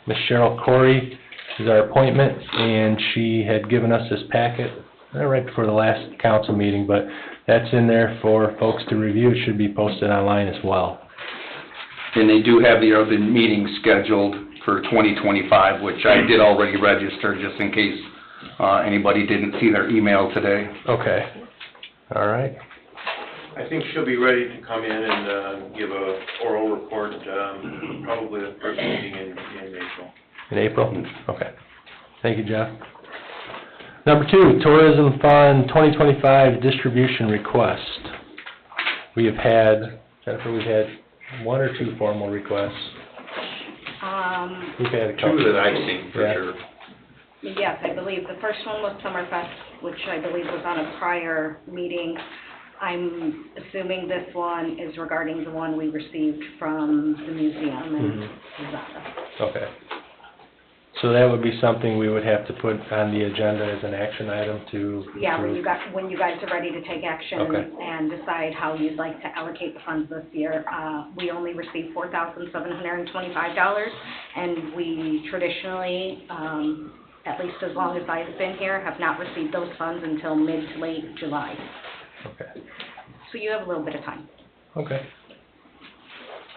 Ms. Cheryl Corey is our appointment, and she had given us this packet right before the last council meeting, but that's in there for folks to review. It should be posted online as well. And they do have the other meeting scheduled for 2025, which I did already register, just in case anybody didn't see their email today. Okay. All right. I think she'll be ready to come in and give a oral report, probably the first meeting in April. In April? Okay. Thank you, Jeff. Number 2, Tourism Fund 2025 distribution request. We have had, Jennifer, we've had 1 or 2 formal requests. We've had a couple. 2 that I've seen, for sure. Yes, I believe the first one was Summerfest, which I believe was on a prior meeting. I'm assuming this one is regarding the one we received from the museum and Zara. Okay. So that would be something we would have to put on the agenda as an action item to... Yeah, when you guys are ready to take action Okay. and decide how you'd like to allocate the funds this year. We only received $4,725, and we traditionally, at least as long as I've been here, have not received those funds until mid to late July. Okay. So you have a little bit of time. Okay.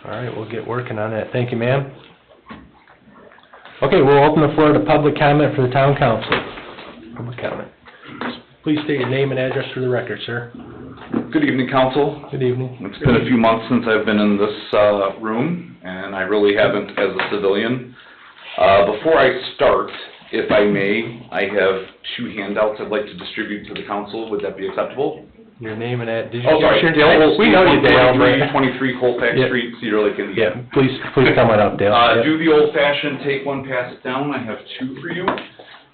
All right, we'll get working on that. Thank you, ma'am. Okay, we'll open the floor to public comment for the town council. Public comment. Please state your name and address for the record, sir. Good evening, council. Good evening. It's been a few months since I've been in this room, and I really haven't as a civilian. Before I start, if I may, I have 2 handouts I'd like to distribute to the council. Would that be acceptable? Your name and address. Oh, sorry, Dale Holstein, We know you, Dale. 23 Colfax Yeah. Street, Cedar Lake, Indiana. Yeah, please come on up, Dale. Yep. Do the old-fashioned take one, pass it down. I have 2 for you.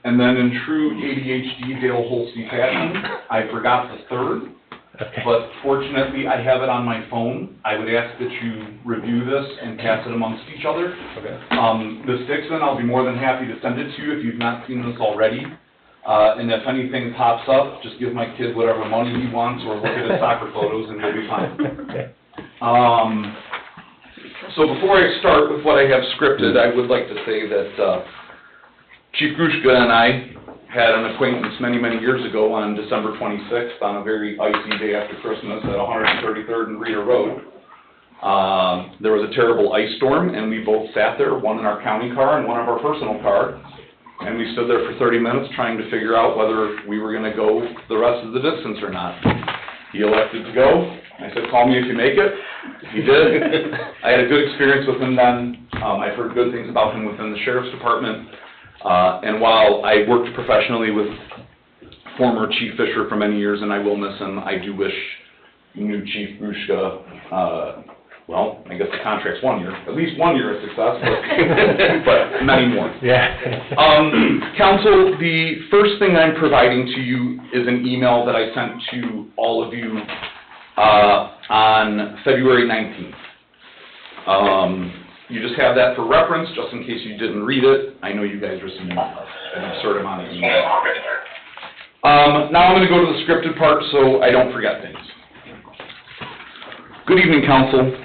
And then in true ADHD Dale Holstein fashion, I forgot the 3rd. Okay. But fortunately, I have it on my phone. I would ask that you review this and pass it amongst each other. Okay. Ms. Dixon, I'll be more than happy to send it to you if you've not seen this already. And if anything pops up, just give my kid whatever money he wants or look at his soccer photos and he'll be fine. Okay. So before I start with what I have scripted, I would like to say that Chief Grushka and I had an acquaintance many, many years ago on December 26th on a very icy day after Christmas at 133rd and Reeder Road. There was a terrible ice storm, and we both sat there, one in our county car and one in our personal car, and we stood there for 30 minutes trying to figure out whether we were going to go the rest of the distance or not. He elected to go. I said, call me if you make it. He did. I had a good experience with him then. I've heard good things about him within the sheriff's department. And while I worked professionally with former Chief Fisher for many years, and I will miss him, I do wish new Chief Grushka, well, I guess the contract's 1 year, at least 1 year of success, but many more. Yeah. Council, the first thing I'm providing to you is an email that I sent to all of you on February 19th. You just have that for reference, just in case you didn't read it. I know you guys received an absurd amount of emails. Now I'm going to go to the scripted part so I don't forget things. Good evening, Council.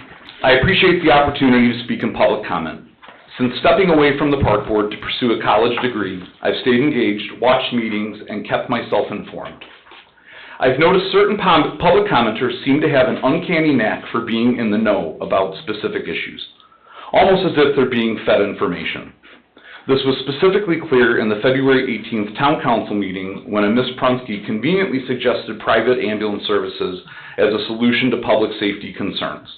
I appreciate the opportunity to speak in public comment. Since stepping away from the park board to pursue a college degree, I've stayed engaged, watched meetings, and kept myself informed. I've noticed certain public commenters seem to have an uncanny knack for being in the know about specific issues, almost as if they're being fed information. This was specifically clear in the February 18th Town Council meeting when a Ms. Prunski conveniently suggested private ambulance services as a solution to public safety concerns.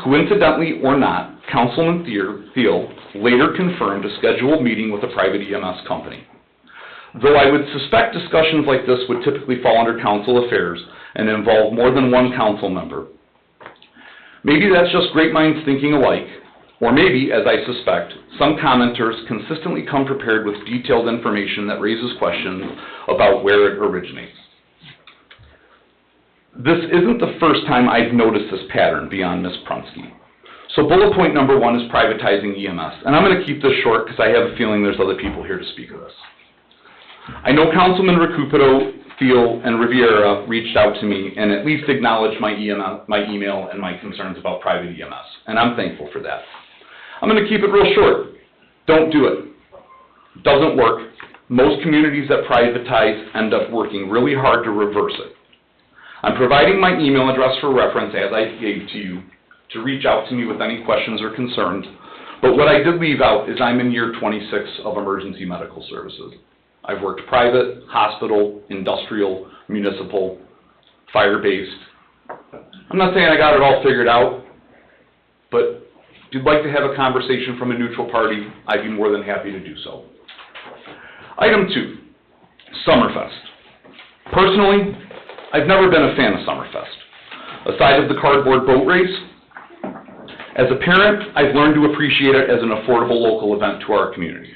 Coincidentally or not, Councilman Thiel later confirmed a scheduled meeting with a private EMS company. though I would suspect discussions like this would typically fall under council affairs and involve more than one council member. Maybe that's just great minds thinking alike, or maybe, as I suspect, some commenters consistently come prepared with detailed information that raises questions about where it originates. This isn't the first time I've noticed this pattern beyond Ms. Prunski. So bullet point number 1 is privatizing EMS, and I'm going to keep this short because I have a feeling there's other people here to speak of this. I know Councilman Recupero, Thiel, and Riviera reached out to me and at least acknowledged my email and my concerns about private EMS, and I'm thankful for that. I'm going to keep it real short. Don't do it. Doesn't work. Most communities that privatize end up working really hard to reverse it. I'm providing my email address for reference, as I gave to you, to reach out to me with any questions or concerns. But what I did leave out is I'm in year 26 of emergency medical services. I've worked private, hospital, industrial, municipal, fire-based. I'm not saying I got it all figured out, but if you'd like to have a conversation from a neutral party, I'd be more than happy to do so. Item 2, Summerfest. Personally, I've never been a fan of Summerfest. Aside of the cardboard boat race, as a parent, I've learned to appreciate it as an affordable local event to our community.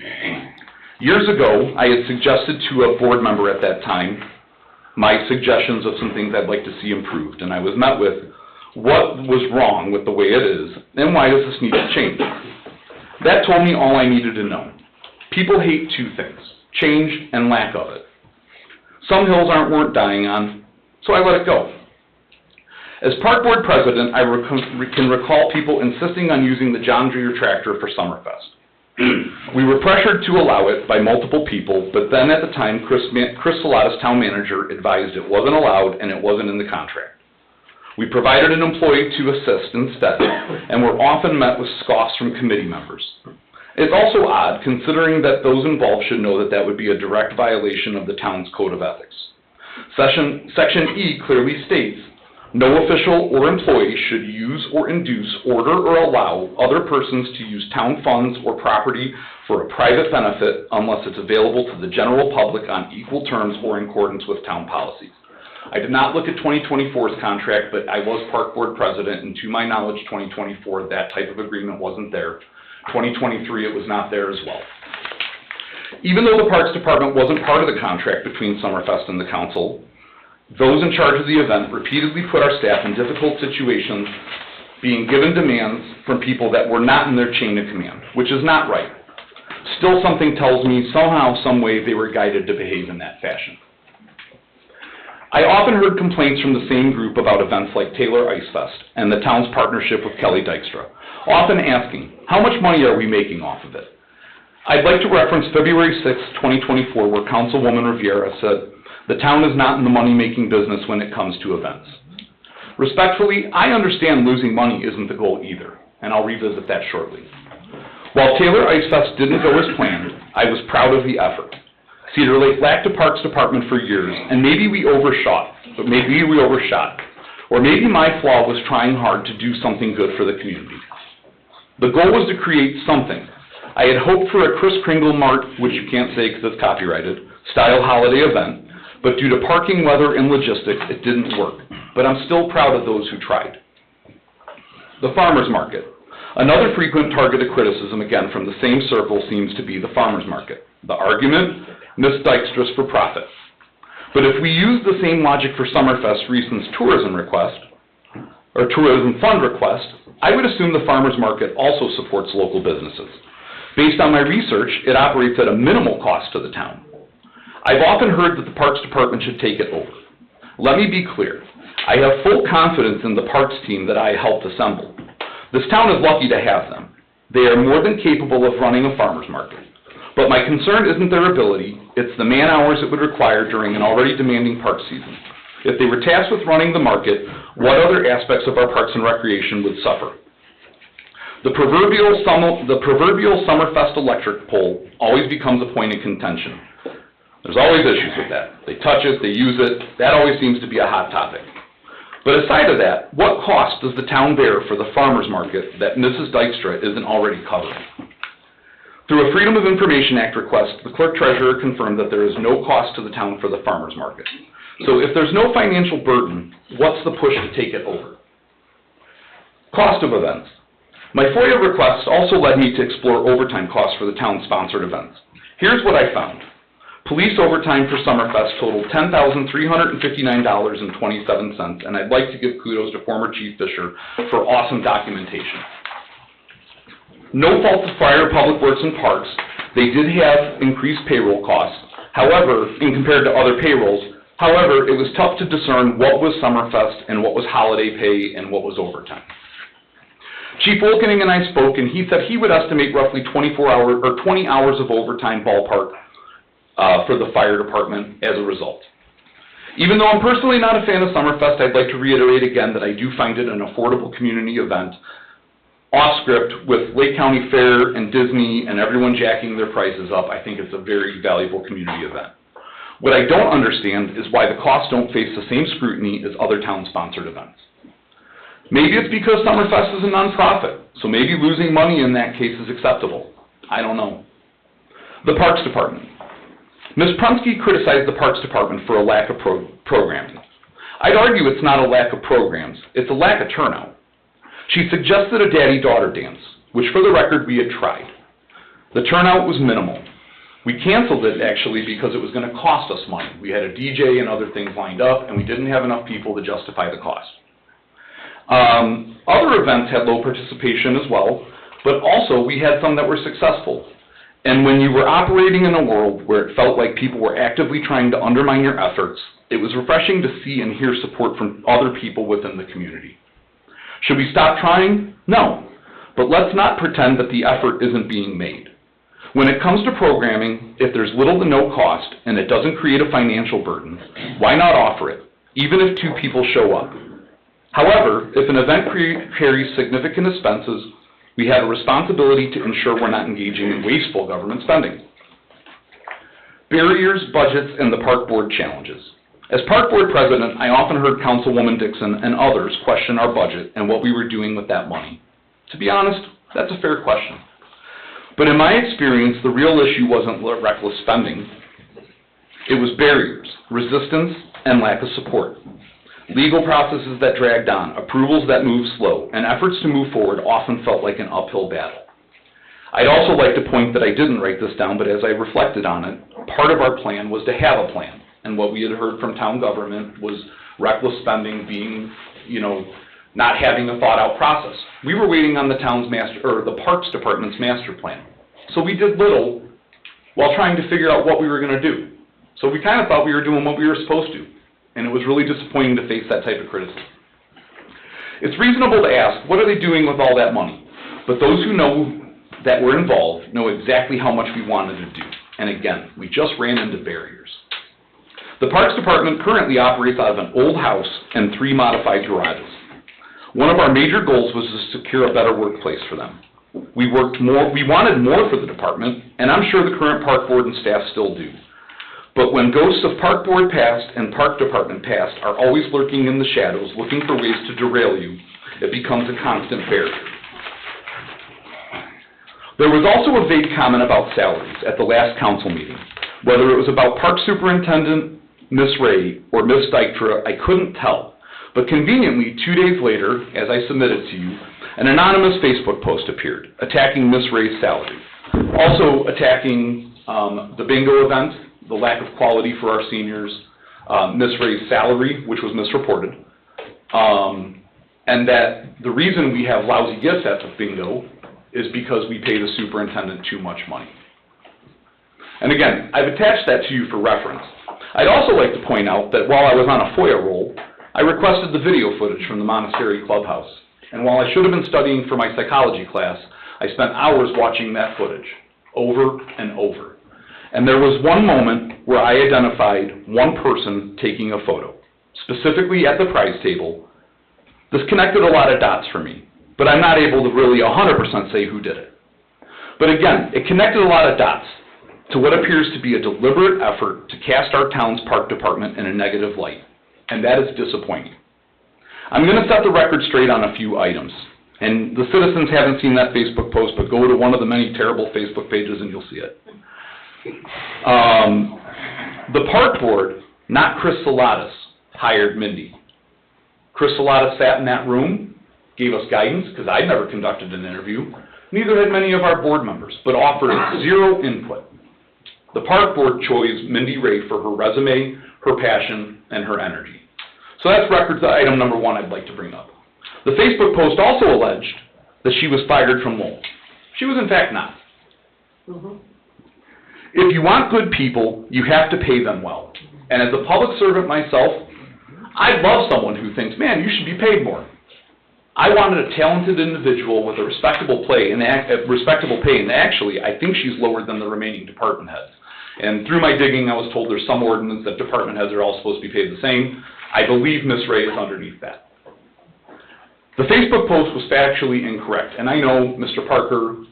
Years ago, I had suggested to a board member at that time my suggestions of some things I'd like to see improved, and I was met with, what was wrong with the way it is, and why does this need to change? That told me all I needed to know. People hate two things, change and lack of it. Some hills aren't worth dying on, so I let it go. As park board president, I can recall people insisting on using the John Deere tractor for Summerfest. We were pressured to allow it by multiple people, but then at the time, Chris Salata's town manager advised it wasn't allowed and it wasn't in the contract. We provided an employee to assist instead, and were often met with scoffs from committee members. It's also odd, considering that those involved should know that that would be a direct violation of the town's code of ethics. Section E clearly states, no official or employee should use or induce, order, or allow other persons to use town funds or property for a private benefit unless it's available to the general public on equal terms or in accordance with town policies. I did not look at 2024's contract, but I was park board president, and to my knowledge, 2024, that type of agreement wasn't there. 2023, it was not there as well. Even though the Parks Department wasn't part of the contract between Summerfest and the council, those in charge of the event repeatedly put our staff in difficult situations, being given demands from people that were not in their chain of command, which is not right. Still, something tells me somehow, some way, they were guided to behave in that fashion. I often heard complaints from the same group about events like Taylor Ice Fest and the town's partnership with Kelly Dykstra, often asking, how much money are we making off of it? I'd like to reference February 6, 2024, where Councilwoman Riviera said, the town is not in the money-making business when it comes to events. Respectfully, I understand losing money isn't the goal either, and I'll revisit that shortly. While Taylor Ice Fest didn't go as planned, I was proud of the effort. Cedar Lake lacked a parks department for years, and maybe we overshot, or maybe my flaw was trying hard to do something good for the community. The goal was to create something. I had hoped for a Kris Kringle Mart, which you can't say because it's copyrighted, style holiday event, but due to parking, weather, and logistics, it didn't work. But I'm still proud of those who tried. The farmer's market. Another frequent target of criticism, again from the same circle, seems to be the farmer's market. The argument, Ms. Dykstra's for profit. But if we use the same logic for Summerfest recent tourism request, or tourism fund request, I would assume the farmer's market also supports local businesses. Based on my research, it operates at a minimal cost to the town. I've often heard that the Parks Department should take it over. Let me be clear. I have full confidence in the Parks team that I helped assemble. This town is lucky to have them. They are more than capable of running a farmer's market. But my concern isn't their ability, it's the man hours it would require during an already demanding park season. If they were tasked with running the market, what other aspects of our parks and recreation would suffer? The proverbial Summerfest electric pole always becomes a point of contention. There's always issues with that. They touch it, they use it, that always seems to be a hot topic. But aside of that, what cost does the town bear for the farmer's market that Mrs. Dykstra isn't already covering? Through a Freedom of Information Act request, the clerk treasurer confirmed that there is no cost to the town for the farmer's market. So if there's no financial burden, what's the push to take it over? Cost of events. My FOIA requests also led me to explore overtime costs for the town-sponsored events. Here's what I found. Police overtime for Summerfest totaled $10,359.27, and I'd like to give kudos to former Chief Fisher for awesome documentation. No fault to Fire, Public Works, and Parks. They did have increased payroll costs, however, in compared to other payrolls. However, it was tough to discern what was Summerfest and what was holiday pay and what was overtime. Chief Wolkening and I spoke, and he said he would estimate roughly 20 hours of overtime ballpark for the fire department as a result. Even though I'm personally not a fan of Summerfest, I'd like to reiterate again that I do find it an affordable community event, off script, with Lake County Fair and Disney and everyone jacking their prices up. I think it's a very valuable community event. What I don't understand is why the costs don't face the same scrutiny as other town-sponsored events. Maybe it's because Summerfest is a nonprofit, so maybe losing money in that case is acceptable. I don't know. The Parks Department. Ms. Prunski criticized the Parks Department for a lack of programming. I'd argue it's not a lack of programs, it's a lack of turnout. She suggested a daddy-daughter dance, which for the record we had tried. The turnout was minimal. We canceled it actually because it was going to cost us money. We had a DJ and other things lined up, and we didn't have enough people to justify the cost. Other events had low participation as well, but also we had some that were successful. And when you were operating in a world where it felt like people were actively trying to undermine your efforts, it was refreshing to see and hear support from other people within the community. Should we stop trying? No. But let's not pretend that the effort isn't being made. When it comes to programming, if there's little to no cost and it doesn't create a financial burden, why not offer it, even if 2 people show up? However, if an event carries significant expenses, we have a responsibility to ensure we're not engaging in wasteful government spending. Barriers, budgets, and the park board challenges. As park board president, I often heard Councilwoman Dixon and others question our budget and what we were doing with that money. To be honest, that's a fair question. But in my experience, the real issue wasn't reckless spending. It was barriers, resistance, and lack of support. Legal processes that dragged on, approvals that moved slow, and efforts to move forward often felt like an uphill battle. I'd also like to point that I didn't write this down, but as I reflected on it, part of our plan was to have a plan. And what we had heard from town government was reckless spending being, not having a thought-out process. We were waiting on the the Parks Department's master plan. So we did little while trying to figure out what we were going to do. So we kind of thought we were doing what we were supposed to. And it was really disappointing to face that type of criticism. It's reasonable to ask, what are they doing with all that money? But those who know that were involved know exactly how much we wanted to do. And again, we just ran into barriers. The Parks Department currently operates out of an old house and 3 modified garages. One of our major goals was to secure a better workplace for them. We wanted more for the department, and I'm sure the current park board and staff still do. But when ghosts of park board past and park department past are always lurking in the shadows looking for ways to derail you, it becomes a constant barrier. There was also a vague comment about salaries at the last council meeting. Whether it was about Park Superintendent Miss Ray or Miss Dykstra, I couldn't tell. But conveniently, 2 days later, as I submitted to you, an anonymous Facebook post appeared, attacking Miss Ray's salary. Also attacking the bingo event, the lack of quality for our seniors, Miss Ray's salary, which was misreported, and that the reason we have lousy gifts at the bingo is because we pay the superintendent too much money. And again, I've attached that to you for reference. I'd also like to point out that while I was on a FOIA roll, I requested the video footage from the Monastery Clubhouse. And while I should have been studying for my psychology class, I spent hours watching that footage, over and over. And there was one moment where I identified one person taking a photo, specifically at the prize table. This connected a lot of dots for me, but I'm not able to really 100% say who did it. But again, it connected a lot of dots to what appears to be a deliberate effort to cast our town's park department in a negative light, and that is disappointing. I'm going to set the record straight on a few items. And the citizens haven't seen that Facebook post, but go to one of the many terrible Facebook pages and you'll see it. The park board, not Chris Salatas, hired Mindy. Chris Salatas sat in that room, gave us guidance, because I'd never conducted an interview. Neither had many of our board members, but offered zero input. The park board chose Mindy Ray for her resume, her passion, and her energy. So that's records item number one I'd like to bring up. The Facebook post also alleged that she was fired from Lowell. She was in fact not. If you want good people, you have to pay them well. And as a public servant myself, I love someone who thinks, man, you should be paid more. I wanted a talented individual with a respectable pay, and actually, I think she's lower than the remaining department heads. And through my digging, I was told there's some ordinance that department heads are all supposed to be paid the same. I believe Ms. Ray is underneath that. The Facebook post was factually incorrect, and I know Mr. Parker,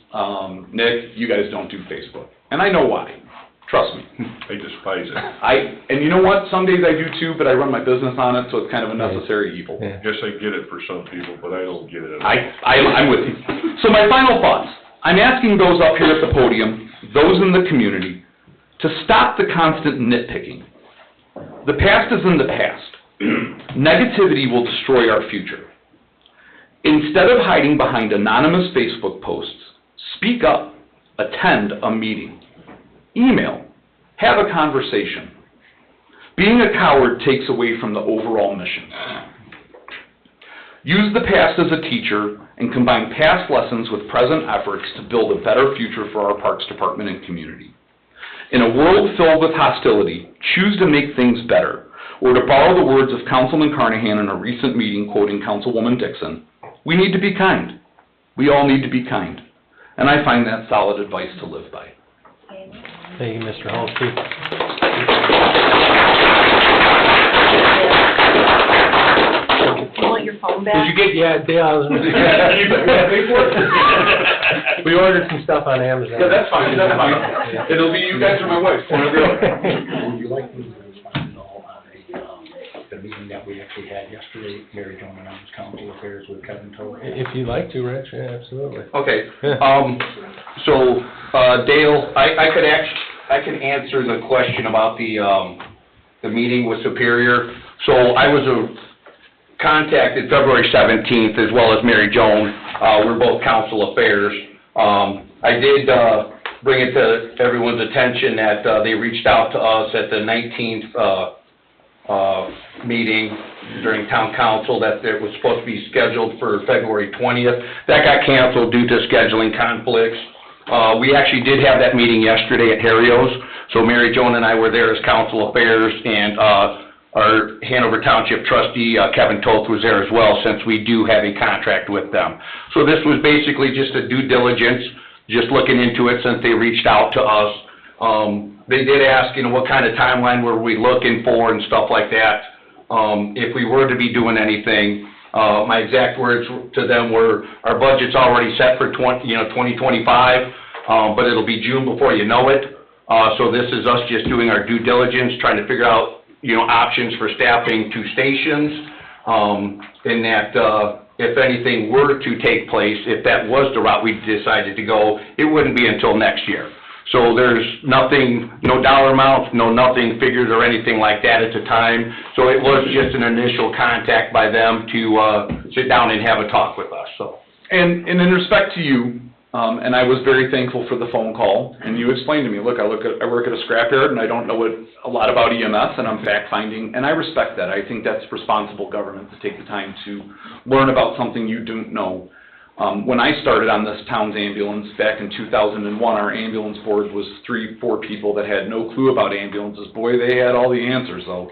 Nick, you guys don't do Facebook, and I know why. Trust me. I despise it. And you know what? Some days I do too, but I run my business on it, so it's kind of a necessary evil. Guess I get it for some people, but I don't get it. I'm with you. So my final thoughts. I'm asking those up here at the podium, those in the community, to stop the constant nitpicking. The past is in the past. Negativity will destroy our future. Instead of hiding behind anonymous Facebook posts, speak up, attend a meeting, email, have a conversation. Being a coward takes away from the overall mission. Use the past as a teacher and combine past lessons with present efforts to build a better future for our Parks Department and community. In a world filled with hostility, choose to make things better. Or to borrow the words of Councilman Carnahan in a recent meeting quoting Councilwoman Dixon, we need to be kind. We all need to be kind. And I find that solid advice to live by. Thank you, Mr. Holsky. You want your phone back? Did you get, we ordered some stuff on Amazon. Yeah, that's fine, that's fine. It'll be you guys or my wife, one or the other. Would you like me to respond at all on the meeting that we actually had yesterday, Mary Jo and I was council affairs with Kevin Todd? If you'd like to, Rich, yeah, absolutely. Okay, so, Dale, I can answer the question about the meeting with Superior. So I was contacted February 17th, as well as Mary Joan. We're both council affairs. I did bring it to everyone's attention that they reached out to us at the 19th meeting during town council that it was supposed to be scheduled for February 20th. That got canceled due to scheduling conflicts. We actually did have that meeting yesterday at Harrio's, so Mary Joan and I were there as council affairs, and our Hanover Township trustee, Kevin Toth, was there as well, since we do have a contract with them. So this was basically just a due diligence, just looking into it since they reached out to us. They did ask, what kind of timeline were we looking for and stuff like that. If we were to be doing anything, my exact words to them were, our budget's already set for 2025, but it'll be June before you know it. So this is us just doing our due diligence, trying to figure out, options for staffing 2 stations, in that, if anything were to take place, if that was the route we decided to go, it wouldn't be until next year. So there's nothing, no dollar amounts, nothing, figures or anything like that at the time. So it was just an initial contact by them to sit down and have a talk with us, so. And in respect to you, and I was very thankful for the phone call, and you explained to me, look, I work at a scrapyard, and I don't know a lot about EMS, and I'm fact-finding, and I respect that. I think that's responsible government to take the time to learn about something you don't know. When I started on this town's ambulance back in 2001, our ambulance board was 3-4 people that had no clue about ambulances. Boy, they had all the answers, though.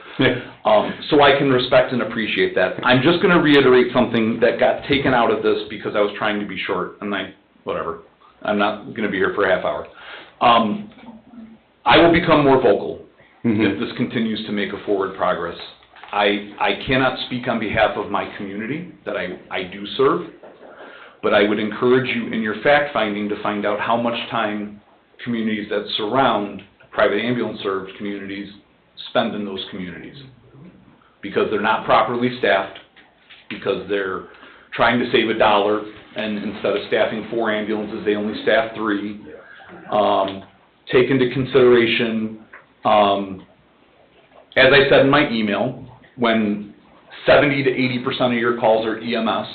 So I can respect and appreciate that. I'm just going to reiterate something that got taken out of this because I was trying to be short, and whatever. I'm not going to be here for a half hour. I will become more vocal if this continues to make a forward progress. I cannot speak on behalf of my community that I do serve, but I would encourage you in your fact-finding to find out how much time communities that surround private ambulance-served communities spend in those communities. Because they're not properly staffed, because they're trying to save a dollar, and instead of staffing 4 ambulances, they only staff 3. Take into consideration, as I said in my email, when 70 to 80% of your calls are EMS,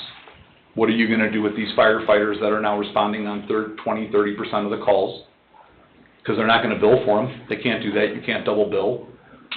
what are you gonna do with these firefighters that are now responding on 20, 30% of the calls? Because they're not gonna bill for them. They can't do that. You can't double bill.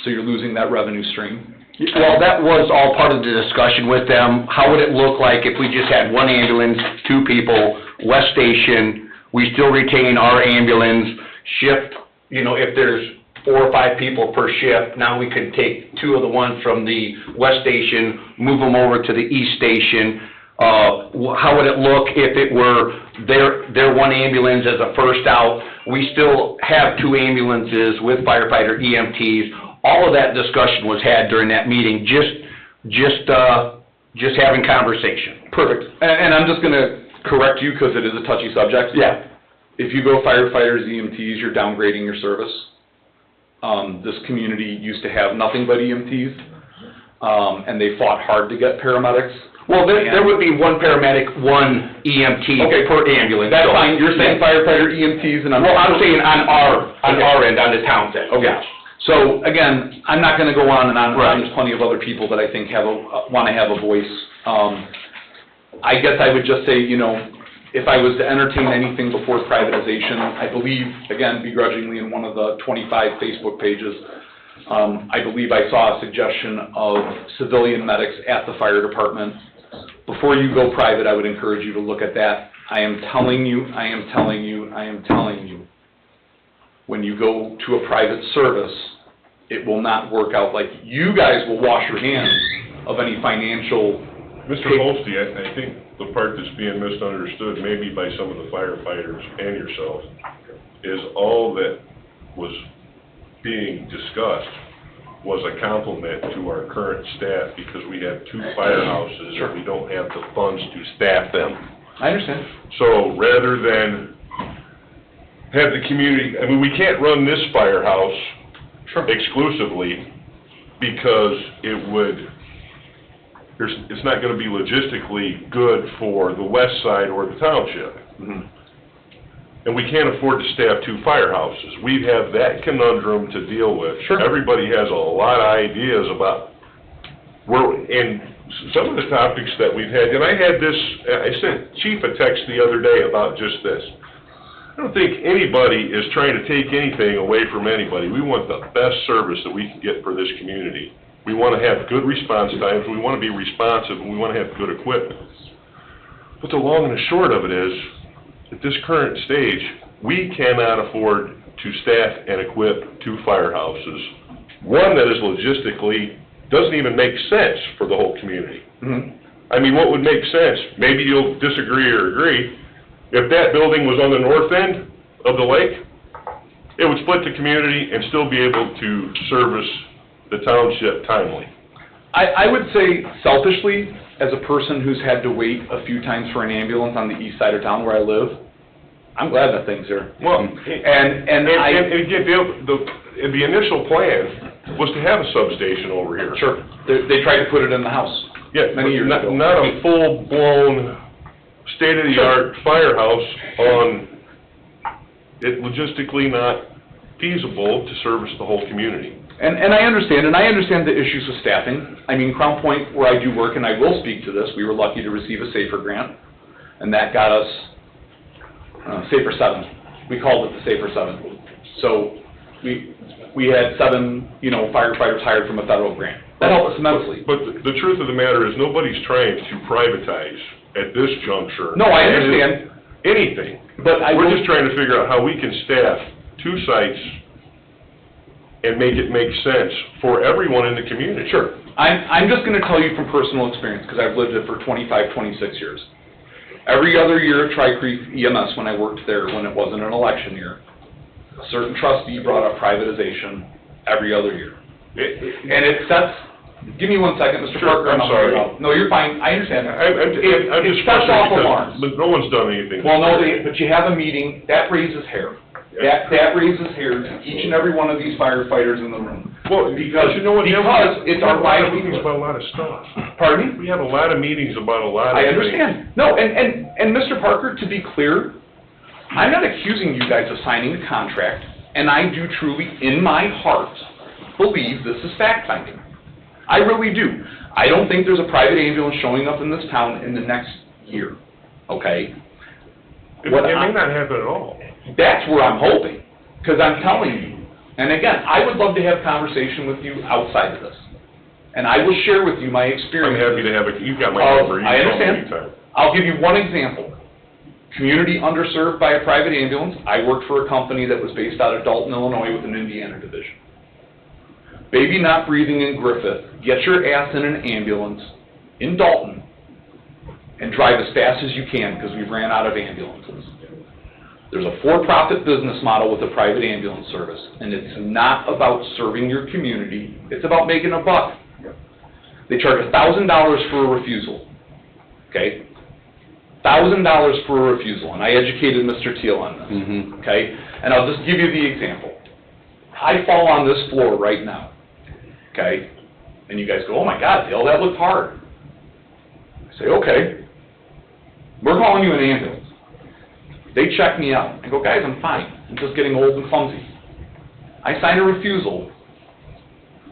So you're losing that revenue stream. Well, that was all part of the discussion with them. How would it look like if we just had 1 ambulance, 2 people, West Station, we still retain our ambulance, shift, you know, if there's 4 or 5 people per shift, now we could take 2 of the ones from the West Station, move them over to the East Station. How would it look if it were their 1 ambulance as a first out? We still have 2 ambulances with firefighter EMTs. All of that discussion was had during that meeting, just having conversation. Perfect. And I'm just gonna correct you because it is a touchy subject. Yeah. If you go firefighters, EMTs, you're downgrading your service. This community used to have nothing but EMTs, and they fought hard to get paramedics. Well, there would be 1 paramedic, 1 EMT per ambulance. That's so- fine. You're saying firefighter, EMTs, and I'm... Well, I'm saying on our end, on the town's end. Okay. So, again, I'm not gonna go on and on. Right. There's plenty of other people that I think wanna have a voice. I guess I would just say, you know, if I was to entertain anything before privatization, I believe, again, begrudgingly in one of the 25 Facebook pages, I believe I saw a suggestion of civilian medics at the fire department. Before you go private, I would encourage you to look at that. I am telling you, when you go to a private service, it will not work out like you guys will wash your hands of any financial... Mr. Holste, I think the part that's being misunderstood, maybe by some of the firefighters and yourself, is all that was being discussed was a compliment to our current staff because we have 2 firehouses and we don't have the funds to staff them. I understand. So rather than have the community, I mean, we can't run this firehouse exclusively because it's not gonna be logistically good for the west side or the township. Mm-hmm. And we can't afford to staff 2 firehouses. We have that conundrum to deal with. Sure. Everybody has a lot of ideas about and some of the topics that we've had, and I sent Chief a text the other day about just this. I don't think anybody is trying to take anything away from anybody. We want the best service that we can get for this community. We want to have good response times, we want to be responsive, and we want to have good equipment. But the long and the short of it is, at this current stage, we cannot afford to staff and equip 2 firehouses. One that is logistically, doesn't even make sense for the whole community. Mm-hmm. I mean, what would make sense, maybe you'll disagree or agree, if that building was on the north end of the lake, it would split the community and still be able to service the township timely. I would say selfishly, as a person who's had to wait a few times for an ambulance on the east side of town where I live, I'm glad that thing's there. Well, and again, the initial plan was to have a substation over here. Sure. They tried to put it in the house. Yeah, many years ago. Not a full-blown, state-of-the-art firehouse it logistically not feasible to service the whole community. And I understand the issues with staffing. I mean, Crown Point, where I do work, and I will speak to this, we were lucky to receive a SAFER grant, and that got us SAFER 7. We called it the SAFER 7. So we had 7, firefighters hired from a federal grant. That helped us immensely. But the truth of the matter is, nobody's trying to privatize at this juncture. No, I understand. Anything. But we're just trying to figure out how we can staff 2 sites and make it make sense for everyone in the community. Sure. I'm just going to tell you from personal experience, because I've lived it for 25, 26 years. Every other year at Tri-Creek EMS, when I worked there, when it wasn't an election year, a certain trustee brought up privatization every other year. And it sets, give me 1 second, Mr. Sure, Parker. I'm sorry. No, you're fine, I understand. I'm It just sets off frustrated alarms. because no one's done anything. Well, no, but you have a meeting, that raises hair. That raises hairs to each and every one of these firefighters in the room. Well, Because you know what? because it's our We have meetings livelihood. about a lot of stuff. Pardon me? We have a lot of meetings about a lot of I things. understand. No, and Mr. Parker, to be clear, I'm not accusing you guys of signing a contract, and I do truly, in my heart, believe this is fact-finding. I really do. I don't think there's a private ambulance showing up in this town in the next year, okay? It may not happen at all. That's where I'm hoping, because I'm telling you, and again, I would love to have conversation with you outside of this. And I will share with you my I'm experience. happy to have it, you've got my number, you I can call me understand. anytime. I'll give you one example. Community underserved by a private ambulance. I worked for a company that was based out of Dalton, Illinois with an Indiana division. Baby not breathing in Griffith, get your ass in an ambulance in Dalton and drive as fast as you can because we ran out of ambulances. There's a for-profit business model with a private ambulance service, and it's not about serving your community, it's about making a buck. They charge $1,000 for a refusal, okay? $1,000 for a refusal, and I educated Mr. Teal on this, okay? And I'll just give you the example. I fall on this floor right now, okay? And you guys go, oh my God, Dale, that looked hard. I say, okay. We're calling you an ambulance. They check me out. I go, guys, I'm fine. I'm just getting old and clumsy. I sign a refusal.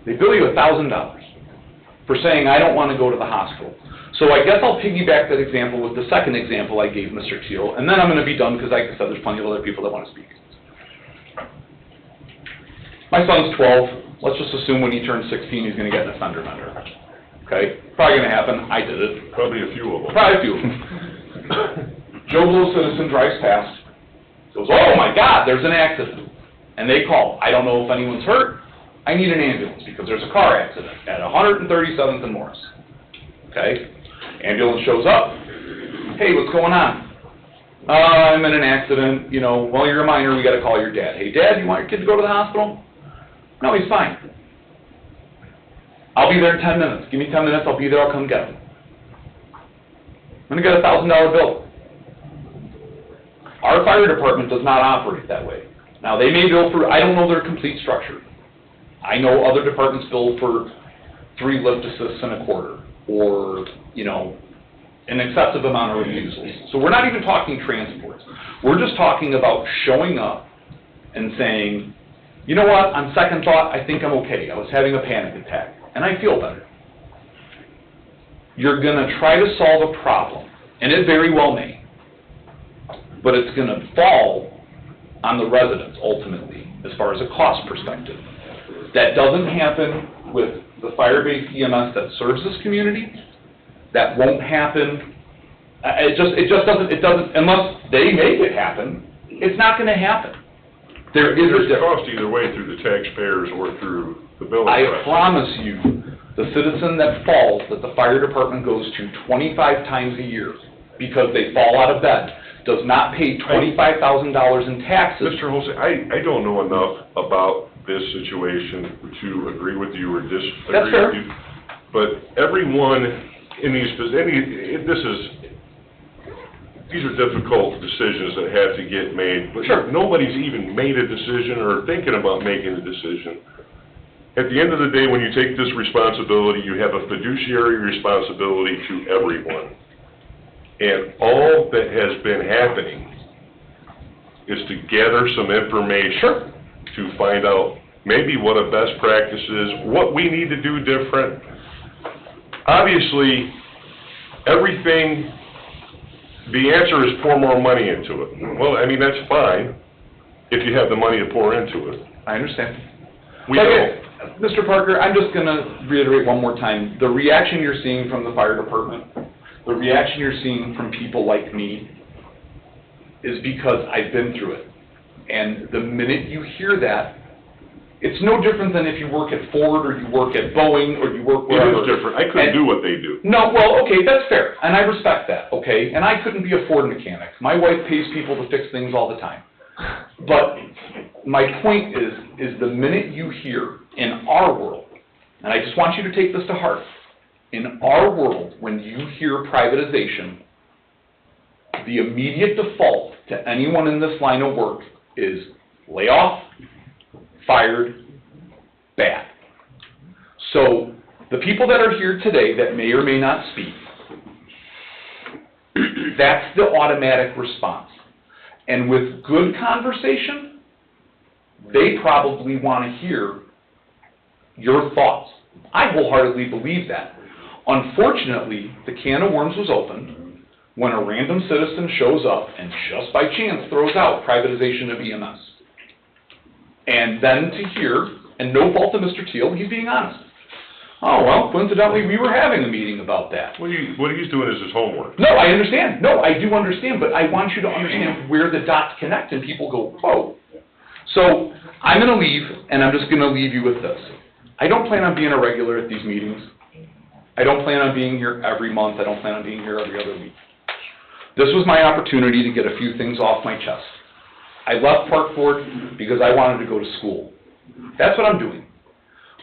They bill you $1,000 for saying I don't want to go to the hospital. So I guess I'll piggyback that example with the second example I gave Mr. Teal, and then I'm going to be done because, like I said, there's plenty of other people that want to speak. My son's 12. Let's just assume when he turns 16, he's going to get an offender vendor. Okay? Probably going to happen. I did it. Probably a few of them. Probably a few of them. Joe Blow citizen drives past, goes, oh my God, there's an accident. And they call. I don't know if anyone's hurt. I need an ambulance because there's a car accident at 137th and Morris. Okay? Ambulance shows up. Hey, what's going on? I'm in an accident. You know, well, you're a minor. We got to call your dad. Hey, Dad, you want your kid to go to the hospital? No, he's fine. I'll be there in 10 minutes. Give me 10 minutes. I'll be there. I'll come get him. I'm going to get a $1,000 bill. Our fire department does not operate that way. Now, they may bill for, I don't know their complete structure. I know other departments bill for 3 lift assists in a quarter, or, you know, an excessive amount of refusals. So we're not even talking transports. We're just talking about showing up and saying, you know what, on second thought, I think I'm okay. I was having a panic attack, and I feel better. You're going to try to solve a problem, and it very well may, but it's going to fall on the residents ultimately, as far as a cost perspective. That doesn't happen with the fire-based EMS that serves this community. That won't happen. It doesn't, unless they make it happen, it's not going to happen. There is a difference. There's cost either way through the taxpayers or through the billing I process. promise you, the citizen that falls, that the fire department goes to 25 times a year because they fall out of bed, does not pay $25,000 in taxes. Mr. Jose, I don't know enough about this situation to agree with you or disagree That's fair. with you. But everyone in these are difficult decisions that have to get made. But Sure. Nobody's even made a decision or thinking about making a decision. At the end of the day, when you take this responsibility, you have a fiduciary responsibility to everyone. And all that has been happening is to gather some information to find out maybe what a best practice is, what we need to do different. Obviously, everything, the answer is pour more money into it. Well, I mean, that's fine if you have the money to pour into it. I understand. We don't. Mr. Parker, I'm just going to reiterate one more time. The reaction you're seeing from the fire department, the reaction you're seeing from people like me, is because I've been through it. And the minute you hear that, it's no different than if you work at Ford or you work at Boeing or you work wherever. It is different. I couldn't do what they do. No, well, okay, that's fair, and I respect that, okay? And I couldn't be a Ford mechanic. My wife pays people to fix things all the time. But my point is the minute you hear in our world, and I just want you to take this to heart, in our world, when you hear privatization, the immediate default to anyone in this line of work is layoff, fired, bad. So, the people that are here today that may or may not speak, that's the automatic response. And with good conversation, they probably want to hear your thoughts. I wholeheartedly believe that. Unfortunately, the can of worms was opened when a random citizen shows up and just by chance throws out privatization of EMS. And then to hear, and no fault to Mr. Teal, he's being honest. Oh, well, coincidentally, we were having a meeting about that. What he's doing is his homework. No, I understand. No, I do understand, but I want you to understand where the dots connect and people go, oh. So, I'm gonna leave, and I'm just gonna leave you with this. I don't plan on being a regular at these meetings. I don't plan on being here every month. I don't plan on being here every other week. This was my opportunity to get a few things off my chest. I left Park Board because I wanted to go to school. That's what I'm doing.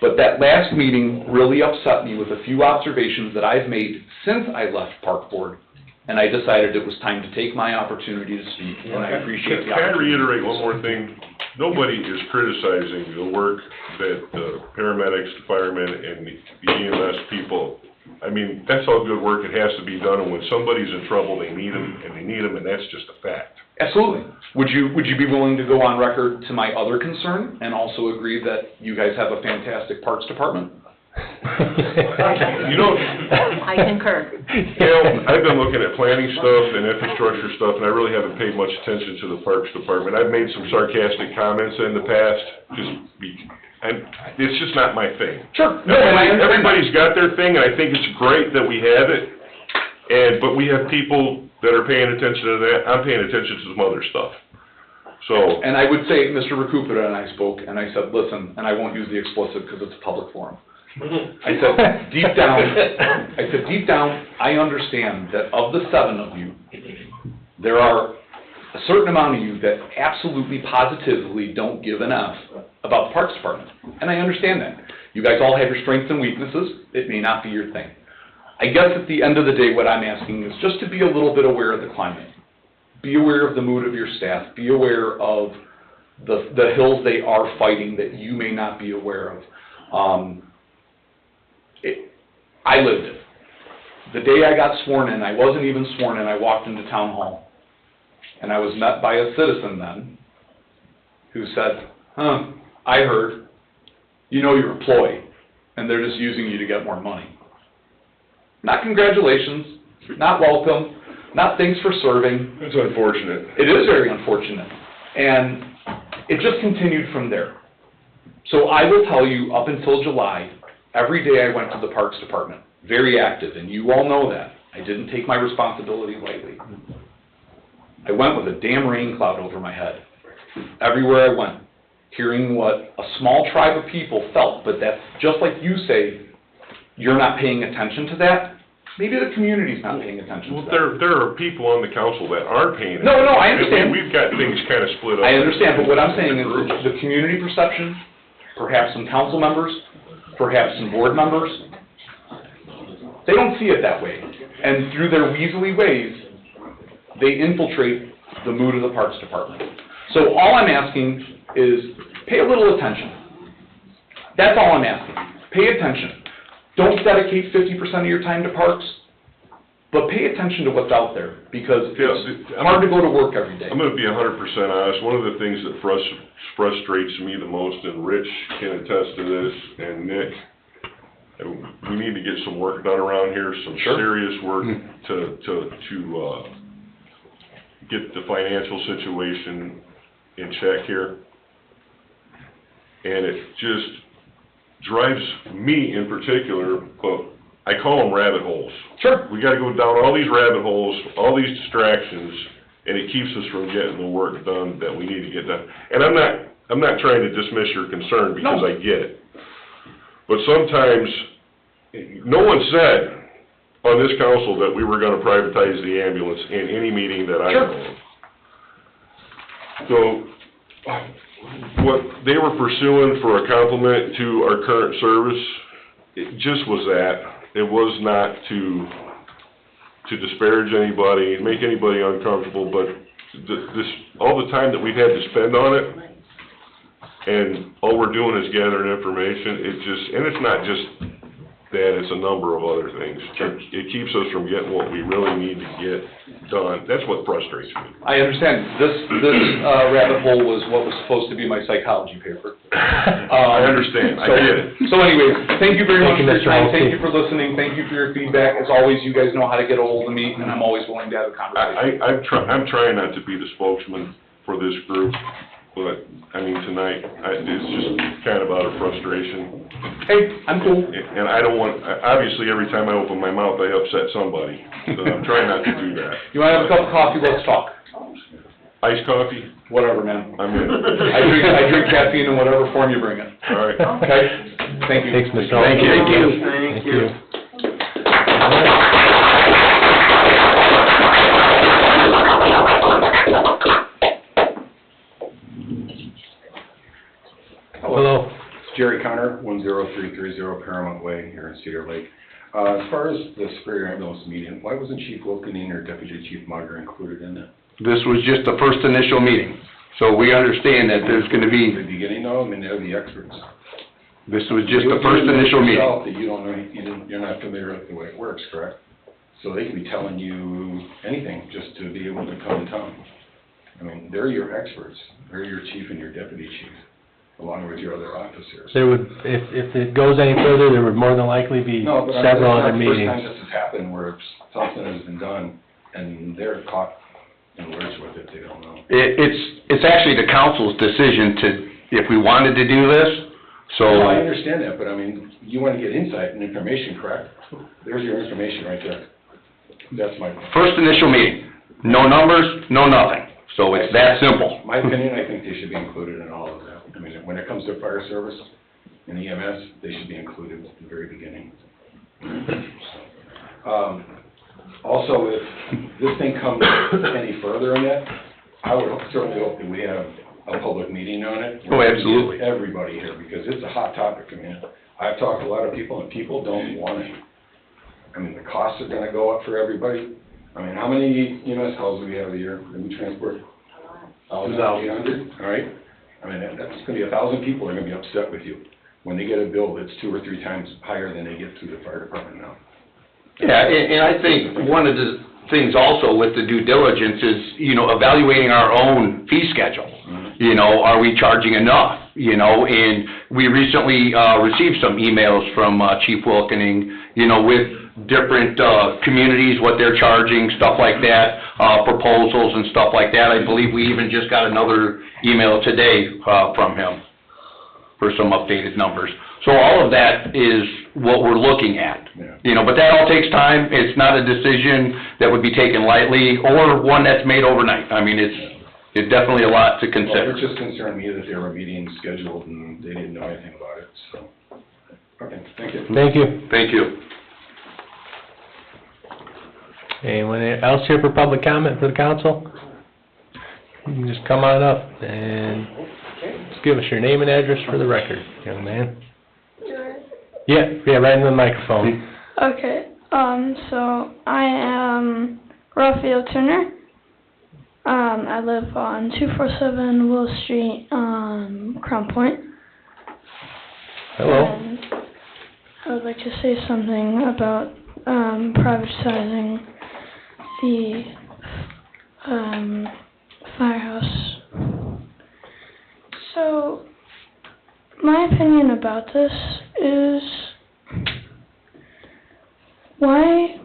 But that last meeting really upset me with a few observations that I've made since I left Park Board, and I decided it was time to take my opportunity to speak, and I appreciate the Can I opportunity. reiterate one more thing? Nobody is criticizing the work that the paramedics, the firemen, and the EMS people, I mean, that's all good work, it has to be done, and when somebody's in trouble, they need them, and that's just a fact. Absolutely. Would you be willing to go on record to my other concern and also agree that you guys have a fantastic parks department? You know, I concur. I've been looking at planning stuff and infrastructure stuff, and I really haven't paid much attention to the Parks Department. I've made some sarcastic comments in the past, and it's just not my thing. Sure. Everybody's got their thing, and I think it's great that we have it, but we have people that are paying attention to that. I'm paying attention to some other stuff. So. And I would say, Mr. Recupera and I spoke, and I said, listen, and I won't use the explicit because it's a public forum. I said, deep down, I understand that of the 7 of you, there are a certain amount of you that absolutely positively don't give an F about the Parks Department. And I understand that. You guys all have your strengths and weaknesses. It may not be your thing. I guess at the end of the day, what I'm asking is just to be a little bit aware of the climate. Be aware of the mood of your staff. Be aware of the hills they are fighting that you may not be aware of. I lived it. The day I got sworn in, I wasn't even sworn in, I walked into town hall. And I was met by a citizen then who said, I heard, you know you're a ploy, and they're just using you to get more money. Not congratulations, not welcome, not thanks for serving. It's unfortunate. It is very unfortunate. And it just continued from there. So I will tell you, up until July, every day I went to the Parks Department, very active, and you all know that. I didn't take my responsibility lightly. I went with a damn rain cloud over my head. Everywhere I went, hearing what a small tribe of people felt, but that's just like you say, you're not paying attention to that. Maybe the community's not paying attention to that. Well, there are people on the council that aren't paying attention. No, I understand. We've got things kind of split up. I understand, but what I'm saying is the community perception, perhaps some council members, perhaps some board members, they don't see it that way. And through their weaselly ways, they infiltrate the mood of the Parks Department. So all I'm asking is pay a little attention. That's all I'm asking. Pay attention. Don't dedicate 50% of your time to parks, but pay attention to what's out there, because it's hard to go to work every day. I'm going to be 100% honest. One of the things that frustrates me the most, and Rich can attest to this, and Nick, we need to get some work done around here, some serious work to get the financial situation in check here. And it just drives me in particular, but I call them rabbit holes. Sure. We gotta go down all these rabbit holes, all these distractions, and it keeps us from getting the work done that we need to get done. And I'm not trying to dismiss your concern, because I get it. But sometimes, no one said on this council that we were gonna privatize the ambulance in any meeting that I know of. So, what they were pursuing for a compliment to our current service, it just was that. It was not to disparage anybody, make anybody uncomfortable, but all the time that we've had to spend on it, And all we're doing is gathering information. And it's not just that, it's a number of other things. It keeps us from getting what we really need to get done. That's what frustrates me. I understand. This rabbit hole was what was supposed to be my psychology paper. I understand, I get it. So anyways, thank you very much Thank you, for your Mr. time. Holtzke. Thank you for listening. Thank you for your feedback. As always, you guys know how to get a hold of me, and I'm always willing to have a conversation. I'm trying not to be the spokesman for this group, but, I mean, tonight, it's just kind of out of frustration. Hey, I'm cool. And I don't want, obviously, every time I open my mouth, I upset somebody, so I'm trying not to do that. You wanna have a cup of coffee? Let's talk. Iced coffee? Whatever, man. I'm in. I drink caffeine in whatever form you bring it. All right. Okay? Thank you. Thanks, Mr. Thank you. Thank you. Hello. It's Jerry Connor, 10330 Paramount Way here in Cedar Lake. As far as the Superior Ambulance meeting, why wasn't Chief Wilkening or Deputy Chief Munger included in that? This was just the first initial meeting, so we understand that there's gonna be, The beginning, though, I mean, they're the experts. this was just the first initial meeting. Yourself that you don't know, you're not familiar with the way it works, correct? So they can be telling you anything just to be able to come in town. I mean, they're your experts. They're your chief and your deputy chief, along with your other officers. There would, if it goes any further, there would more than likely be No, but several other that's not the first meetings. time this has happened where something has been done and they're caught in words with it, they don't know. It's actually the council's decision to, if we wanted to do this, so. No, I understand that, but I mean, you want to get insight and information, correct? There's your information right there. That's my point. First initial meeting, no numbers, no nothing, so it's that simple. My opinion, I think they should be included in all of that. I mean, when it comes to fire service and EMS, they should be included at the very beginning. Also, if this thing comes any further in that, I would certainly hope that we have a public meeting on it. Oh, absolutely. Everybody here, because it's a hot topic. I mean, I've talked to a lot of people, and people don't want it. I mean, the costs are gonna go up for everybody. I mean, how many EMS calls do we have a year that we transport? 2,800, all right? I mean, that's gonna be 1,000 people are gonna be upset with you when they get a bill that's 2 or 3 times higher than they get through the fire department now. Yeah, and I think one of the things also with the due diligence is, evaluating our own fee schedule. Are we charging enough, and we recently, received some emails from, Chief Wilkening, with different, communities, what they're charging, stuff like that, proposals and stuff like that. I believe we even just got another email today, from him for some updated numbers. So all of that is what we're looking at. But that all takes time. It's not a decision that would be taken lightly or one that's made overnight. I mean, it's definitely a lot to consider. Well, it just concerned me that there were meetings scheduled and they didn't know anything about it, so. Okay, thank you. Thank you. Thank you. Anyone else here for public comment for the council? You can just come on up and just give us your name and address for the record, young man. Yeah, right into the microphone. Okay, so I am Raphael Turner. I live on 247 Will Street, Crown Point. Hello. And I would like to say something about privatizing the firehouse. So, my opinion about this is, why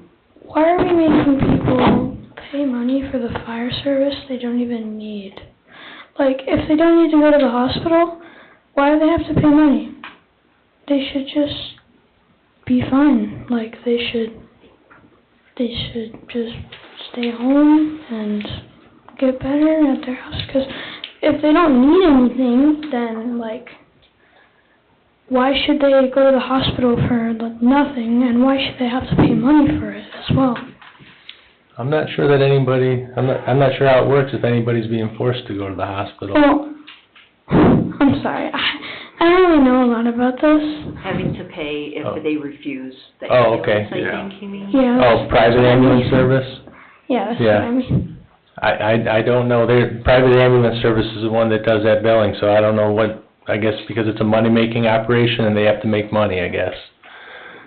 are we making people pay money for the fire service they don't even need? Like, if they don't need to go to the hospital, why do they have to pay money? They should just be fine. Like, they should just stay home and get better at their house. Because if they don't need anything, then, like, why should they go to the hospital for nothing, and why should they have to pay money for it as well? I'm not sure that anybody, I'm not sure how it works if anybody's being forced to go to the hospital. Well, I'm sorry, I don't really know a lot about this. Having to pay if they refuse the Oh, okay. ambulance, I think you mean? Yeah. Oh, private ambulance service? Yeah, that's what I mean. I don't know, private ambulance service is the one that does that billing, so I don't know I guess because it's a money-making operation and they have to make money, I guess.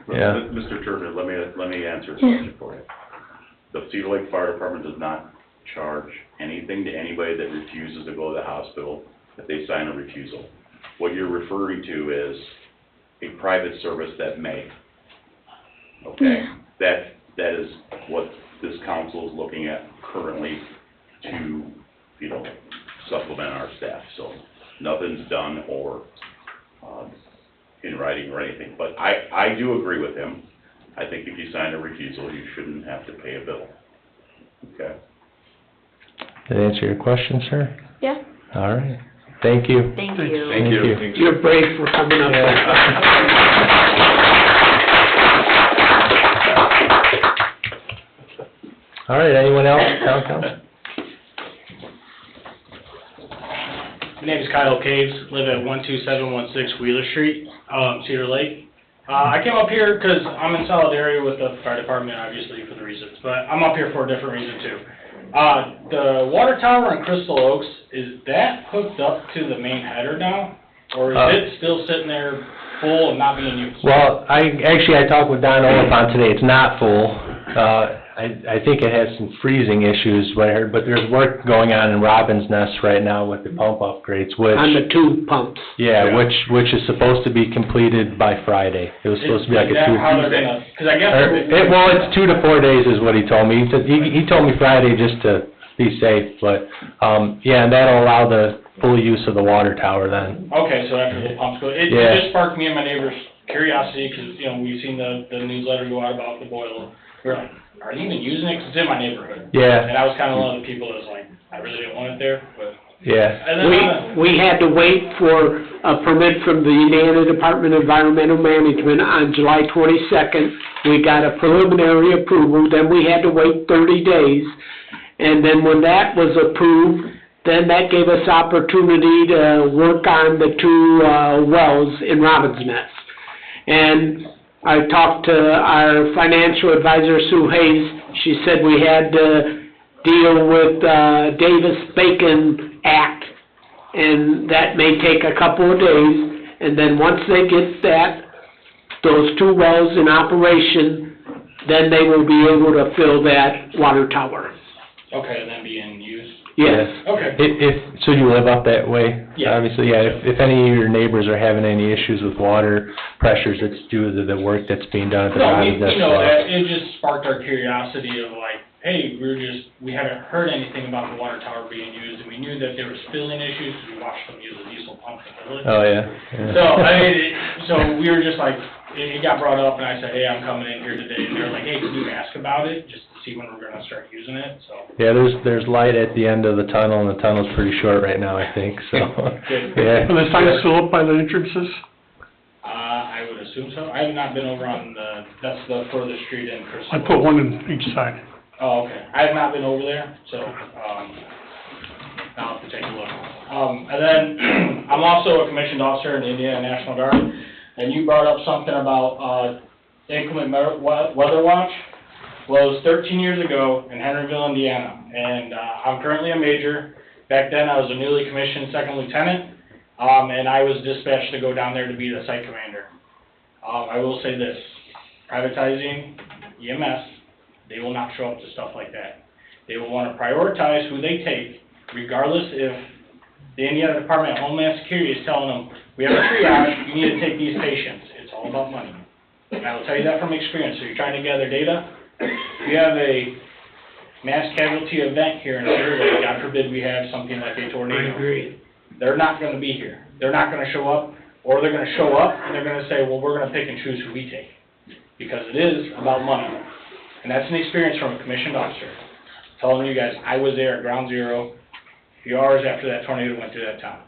Yeah. Mr. Turner, let me answer this question for you. The Cedar Lake Fire Department does not charge anything to anybody that refuses to go to the hospital if they sign a refusal. What you're referring to is a private service that may. Okay? That is what this council is looking at currently to, you know, supplement our staff. So nothing's done or in writing or anything. But I do agree with him. I think if you sign a refusal, you shouldn't have to pay a bill. Okay? Did that answer your question, sir? Yeah. All right. Thank you. Thank you. Thank you. You're brave for coming up there. All right, anyone else, town council? My name is Kyle Caves, live at 12716 Wheeler Street, Cedar Lake. I came up here because I'm in solidarity with the fire department, obviously, for the reasons, but I'm up here for a different reason, too. The water tower in Crystal Oaks, is that hooked up to the main header now? Or is it still sitting there full and not being used? Well, I talked with Don Oliphant today, it's not full. I think it has some freezing issues, but there's work going on in Robin's Nest right now with the pump upgrades, which... On the two pumps. Yeah, which is supposed to be completed by Friday. It was supposed to be like a 2... How they're gonna, because I guess... Well, it's 2 to 4 days is what he told me. He told me Friday just to be safe, but, yeah, and that'll allow the full use of the water tower then. Okay, so after the pumps go, it just sparked me and my neighbor's curiosity, because, you know, we've seen the newsletter go out about the boiler. We're like, are they even using it? 'Cause it's in my neighborhood. Yeah. And I was kind of one of the people that was like, I really didn't want it there, but... Yeah. And then We had to wait for a permit from the Indiana Department of Environmental Management on July 22nd. We got a preliminary approval, then we had to wait 30 days. And then when that was approved, then that gave us opportunity to work on the 2 wells in Robin's Nest. And I talked to our financial advisor, Sue Hayes. She said we had to deal with Davis-Bacon Act, and that may take a couple of days. And then once they get those 2 wells in operation, then they will be able to fill that water tower. Okay, and then being used? Yes. Okay. So you live up that way? Yeah. Obviously, yeah. If any of your neighbors are having any issues with water pressures, it's due to the work that's being done at the Robin's Nest. No, we know that. It just sparked our curiosity of like, hey, we haven't heard anything about the water tower being used, and we knew that there was filling issues, because we watched them use a diesel pump to fill it. Oh, yeah. So, I mean, so we were just like, it got brought up, and I said, hey, I'm coming in here today, and they're like, hey, can you ask about it, just to see when we're gonna start using it, so. Yeah, there's light at the end of the tunnel, and the tunnel's pretty short right now, I think, so. Good. Yeah. Are the signs still up by the entrances? I would assume so. I have not been over on that's the furthest street in Crystal. I put one in each side. Oh, okay. I have not been over there, so, I'll have to take a look. And then, I'm also a commissioned officer in the Indiana National Guard, and you brought up something about, inclement weather watch. Well, it was 13 years ago in Henryville, Indiana, and, I'm currently a major. Back then, I was a newly commissioned second lieutenant, and I was dispatched to go down there to be the site commander. I will say this, privatizing EMS, they will not show up to stuff like that. They will want to prioritize who they take, regardless if the Indiana Department of Homeland Security is telling them, we have a triage, you need to take these patients. It's all about money. And I will tell you that from experience. So you're trying to gather data. If you have a mass casualty event here in Cedar Lake, God forbid we have something like a tornado. I agree. They're not going to be here. They're not going to show up, or they're going to show up and they're going to say, well, we're going to pick and choose who we take. Because it is about money. And that's an experience from a commissioned officer. Telling you guys, I was there at ground zero, a few hours after that tornado went through that town.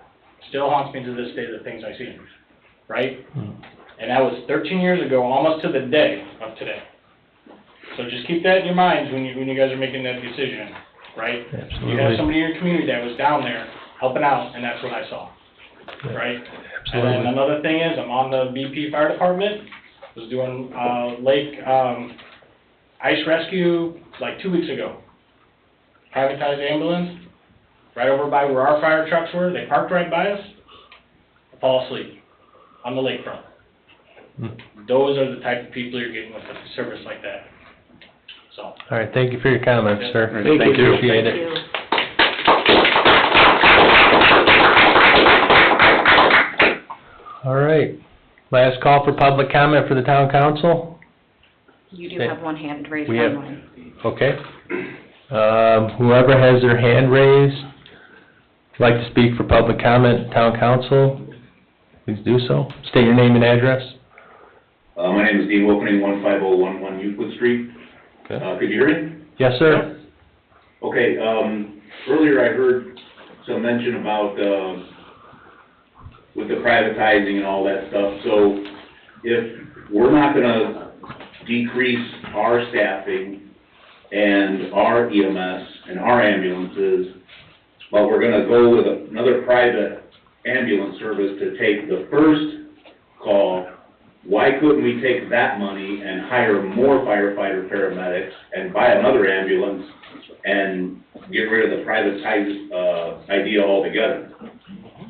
Still haunts me to this day, the things I see, right? And that was 13 years ago, almost to the day of today. So just keep that in your minds when you guys are making that decision, right? Absolutely. You have somebody in your community that was down there helping out, and that's what I saw, right? Absolutely. And then another thing is, I'm on the BP Fire Department, was doing lake ice rescue like 2 weeks ago. Privatized ambulance, right over by where our fire trucks were, they parked right by us. fall asleep on the lakefront. Those are the type of people you're getting with a service like that, so. All right, thank you for your comments, sir. Thank you. Appreciate it. All right, last call for public comment for the town council. You do have one hand raised We have- online. Okay. Whoever has their hand raised, would like to speak for public comment, town council, please do so. State your name and address. My name is Dean Wilkening, 15011 Euclid Street. Okay. Could you hear me? Yes, sir. Okay, earlier I heard some mention about, with the privatizing and all that stuff. So if we're not gonna decrease our staffing and our EMS and our ambulances, but we're gonna go with another private ambulance service to take the first call, why couldn't we take that money and hire more firefighter paramedics and buy another ambulance and get rid of the privatized, idea altogether?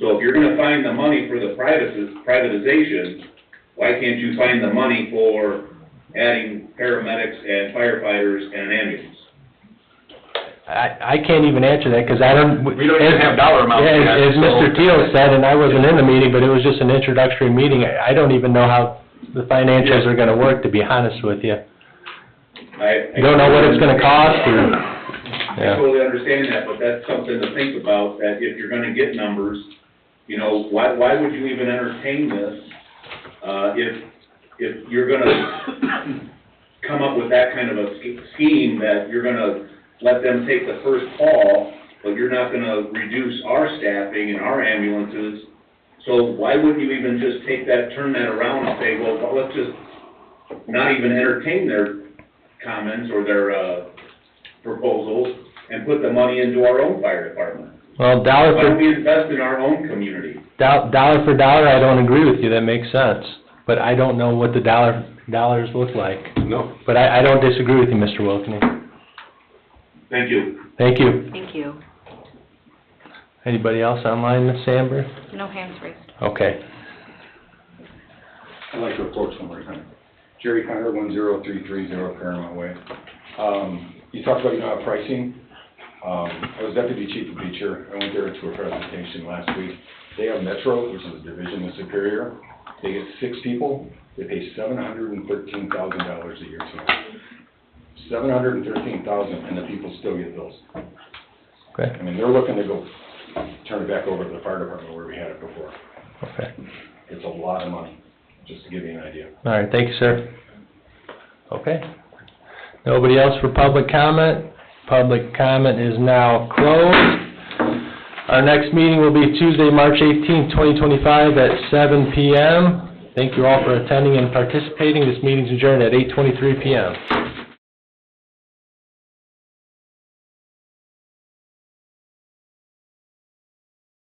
So if you're gonna find the money for the privatization, why can't you find the money for adding paramedics and firefighters and an ambulance? I can't even answer that, because I don't... We don't even have dollar amounts yet, As Mr. Teal said, and I wasn't in the meeting, but it was just an introductory meeting, I don't even know how the financials are gonna work, to be honest with you. You don't know what it's gonna cost, or... I totally understand that, but that's something to think about, that if you're gonna get numbers, you know, why would you even entertain this, if you're gonna come up with that kind of a scheme that you're gonna let them take the first call, but you're not gonna reduce our staffing and our ambulances, so why wouldn't you even just take that, turn that around and say, well, let's just not even entertain their comments or their, proposals, and put the money into our own fire department? Well, Why don't we invest in our own community? dollar for dollar, I don't agree with you, that makes sense, but I don't know what the dollars look like. No. But I don't disagree with you, Mr. Wilkening. Thank you. Thank you. Thank you. Anybody else online, Ms. Sandberg? No hands raised. Okay. I'd like to approach one more time. Jerry Conner, 10330 Paramount Way. You talked about, pricing. I was deputy chief of Beecher. I went there to a presentation last week. They have Metro, which is a division of Superior. They get 6 people. They pay $713,000 a year to them. $713,000, and the people still get bills. Okay. I mean, they're looking to go turn it back over to the fire department where we had it before. Okay. It's a lot of money, just to give you an idea. All right, thank you, sir. Okay. Nobody else for public comment? Public comment is now closed. Our next meeting will be Tuesday, March 18th, 2025 at 7 p.m. Thank you all for attending and participating. This meeting's adjourned at 8:23 p.m.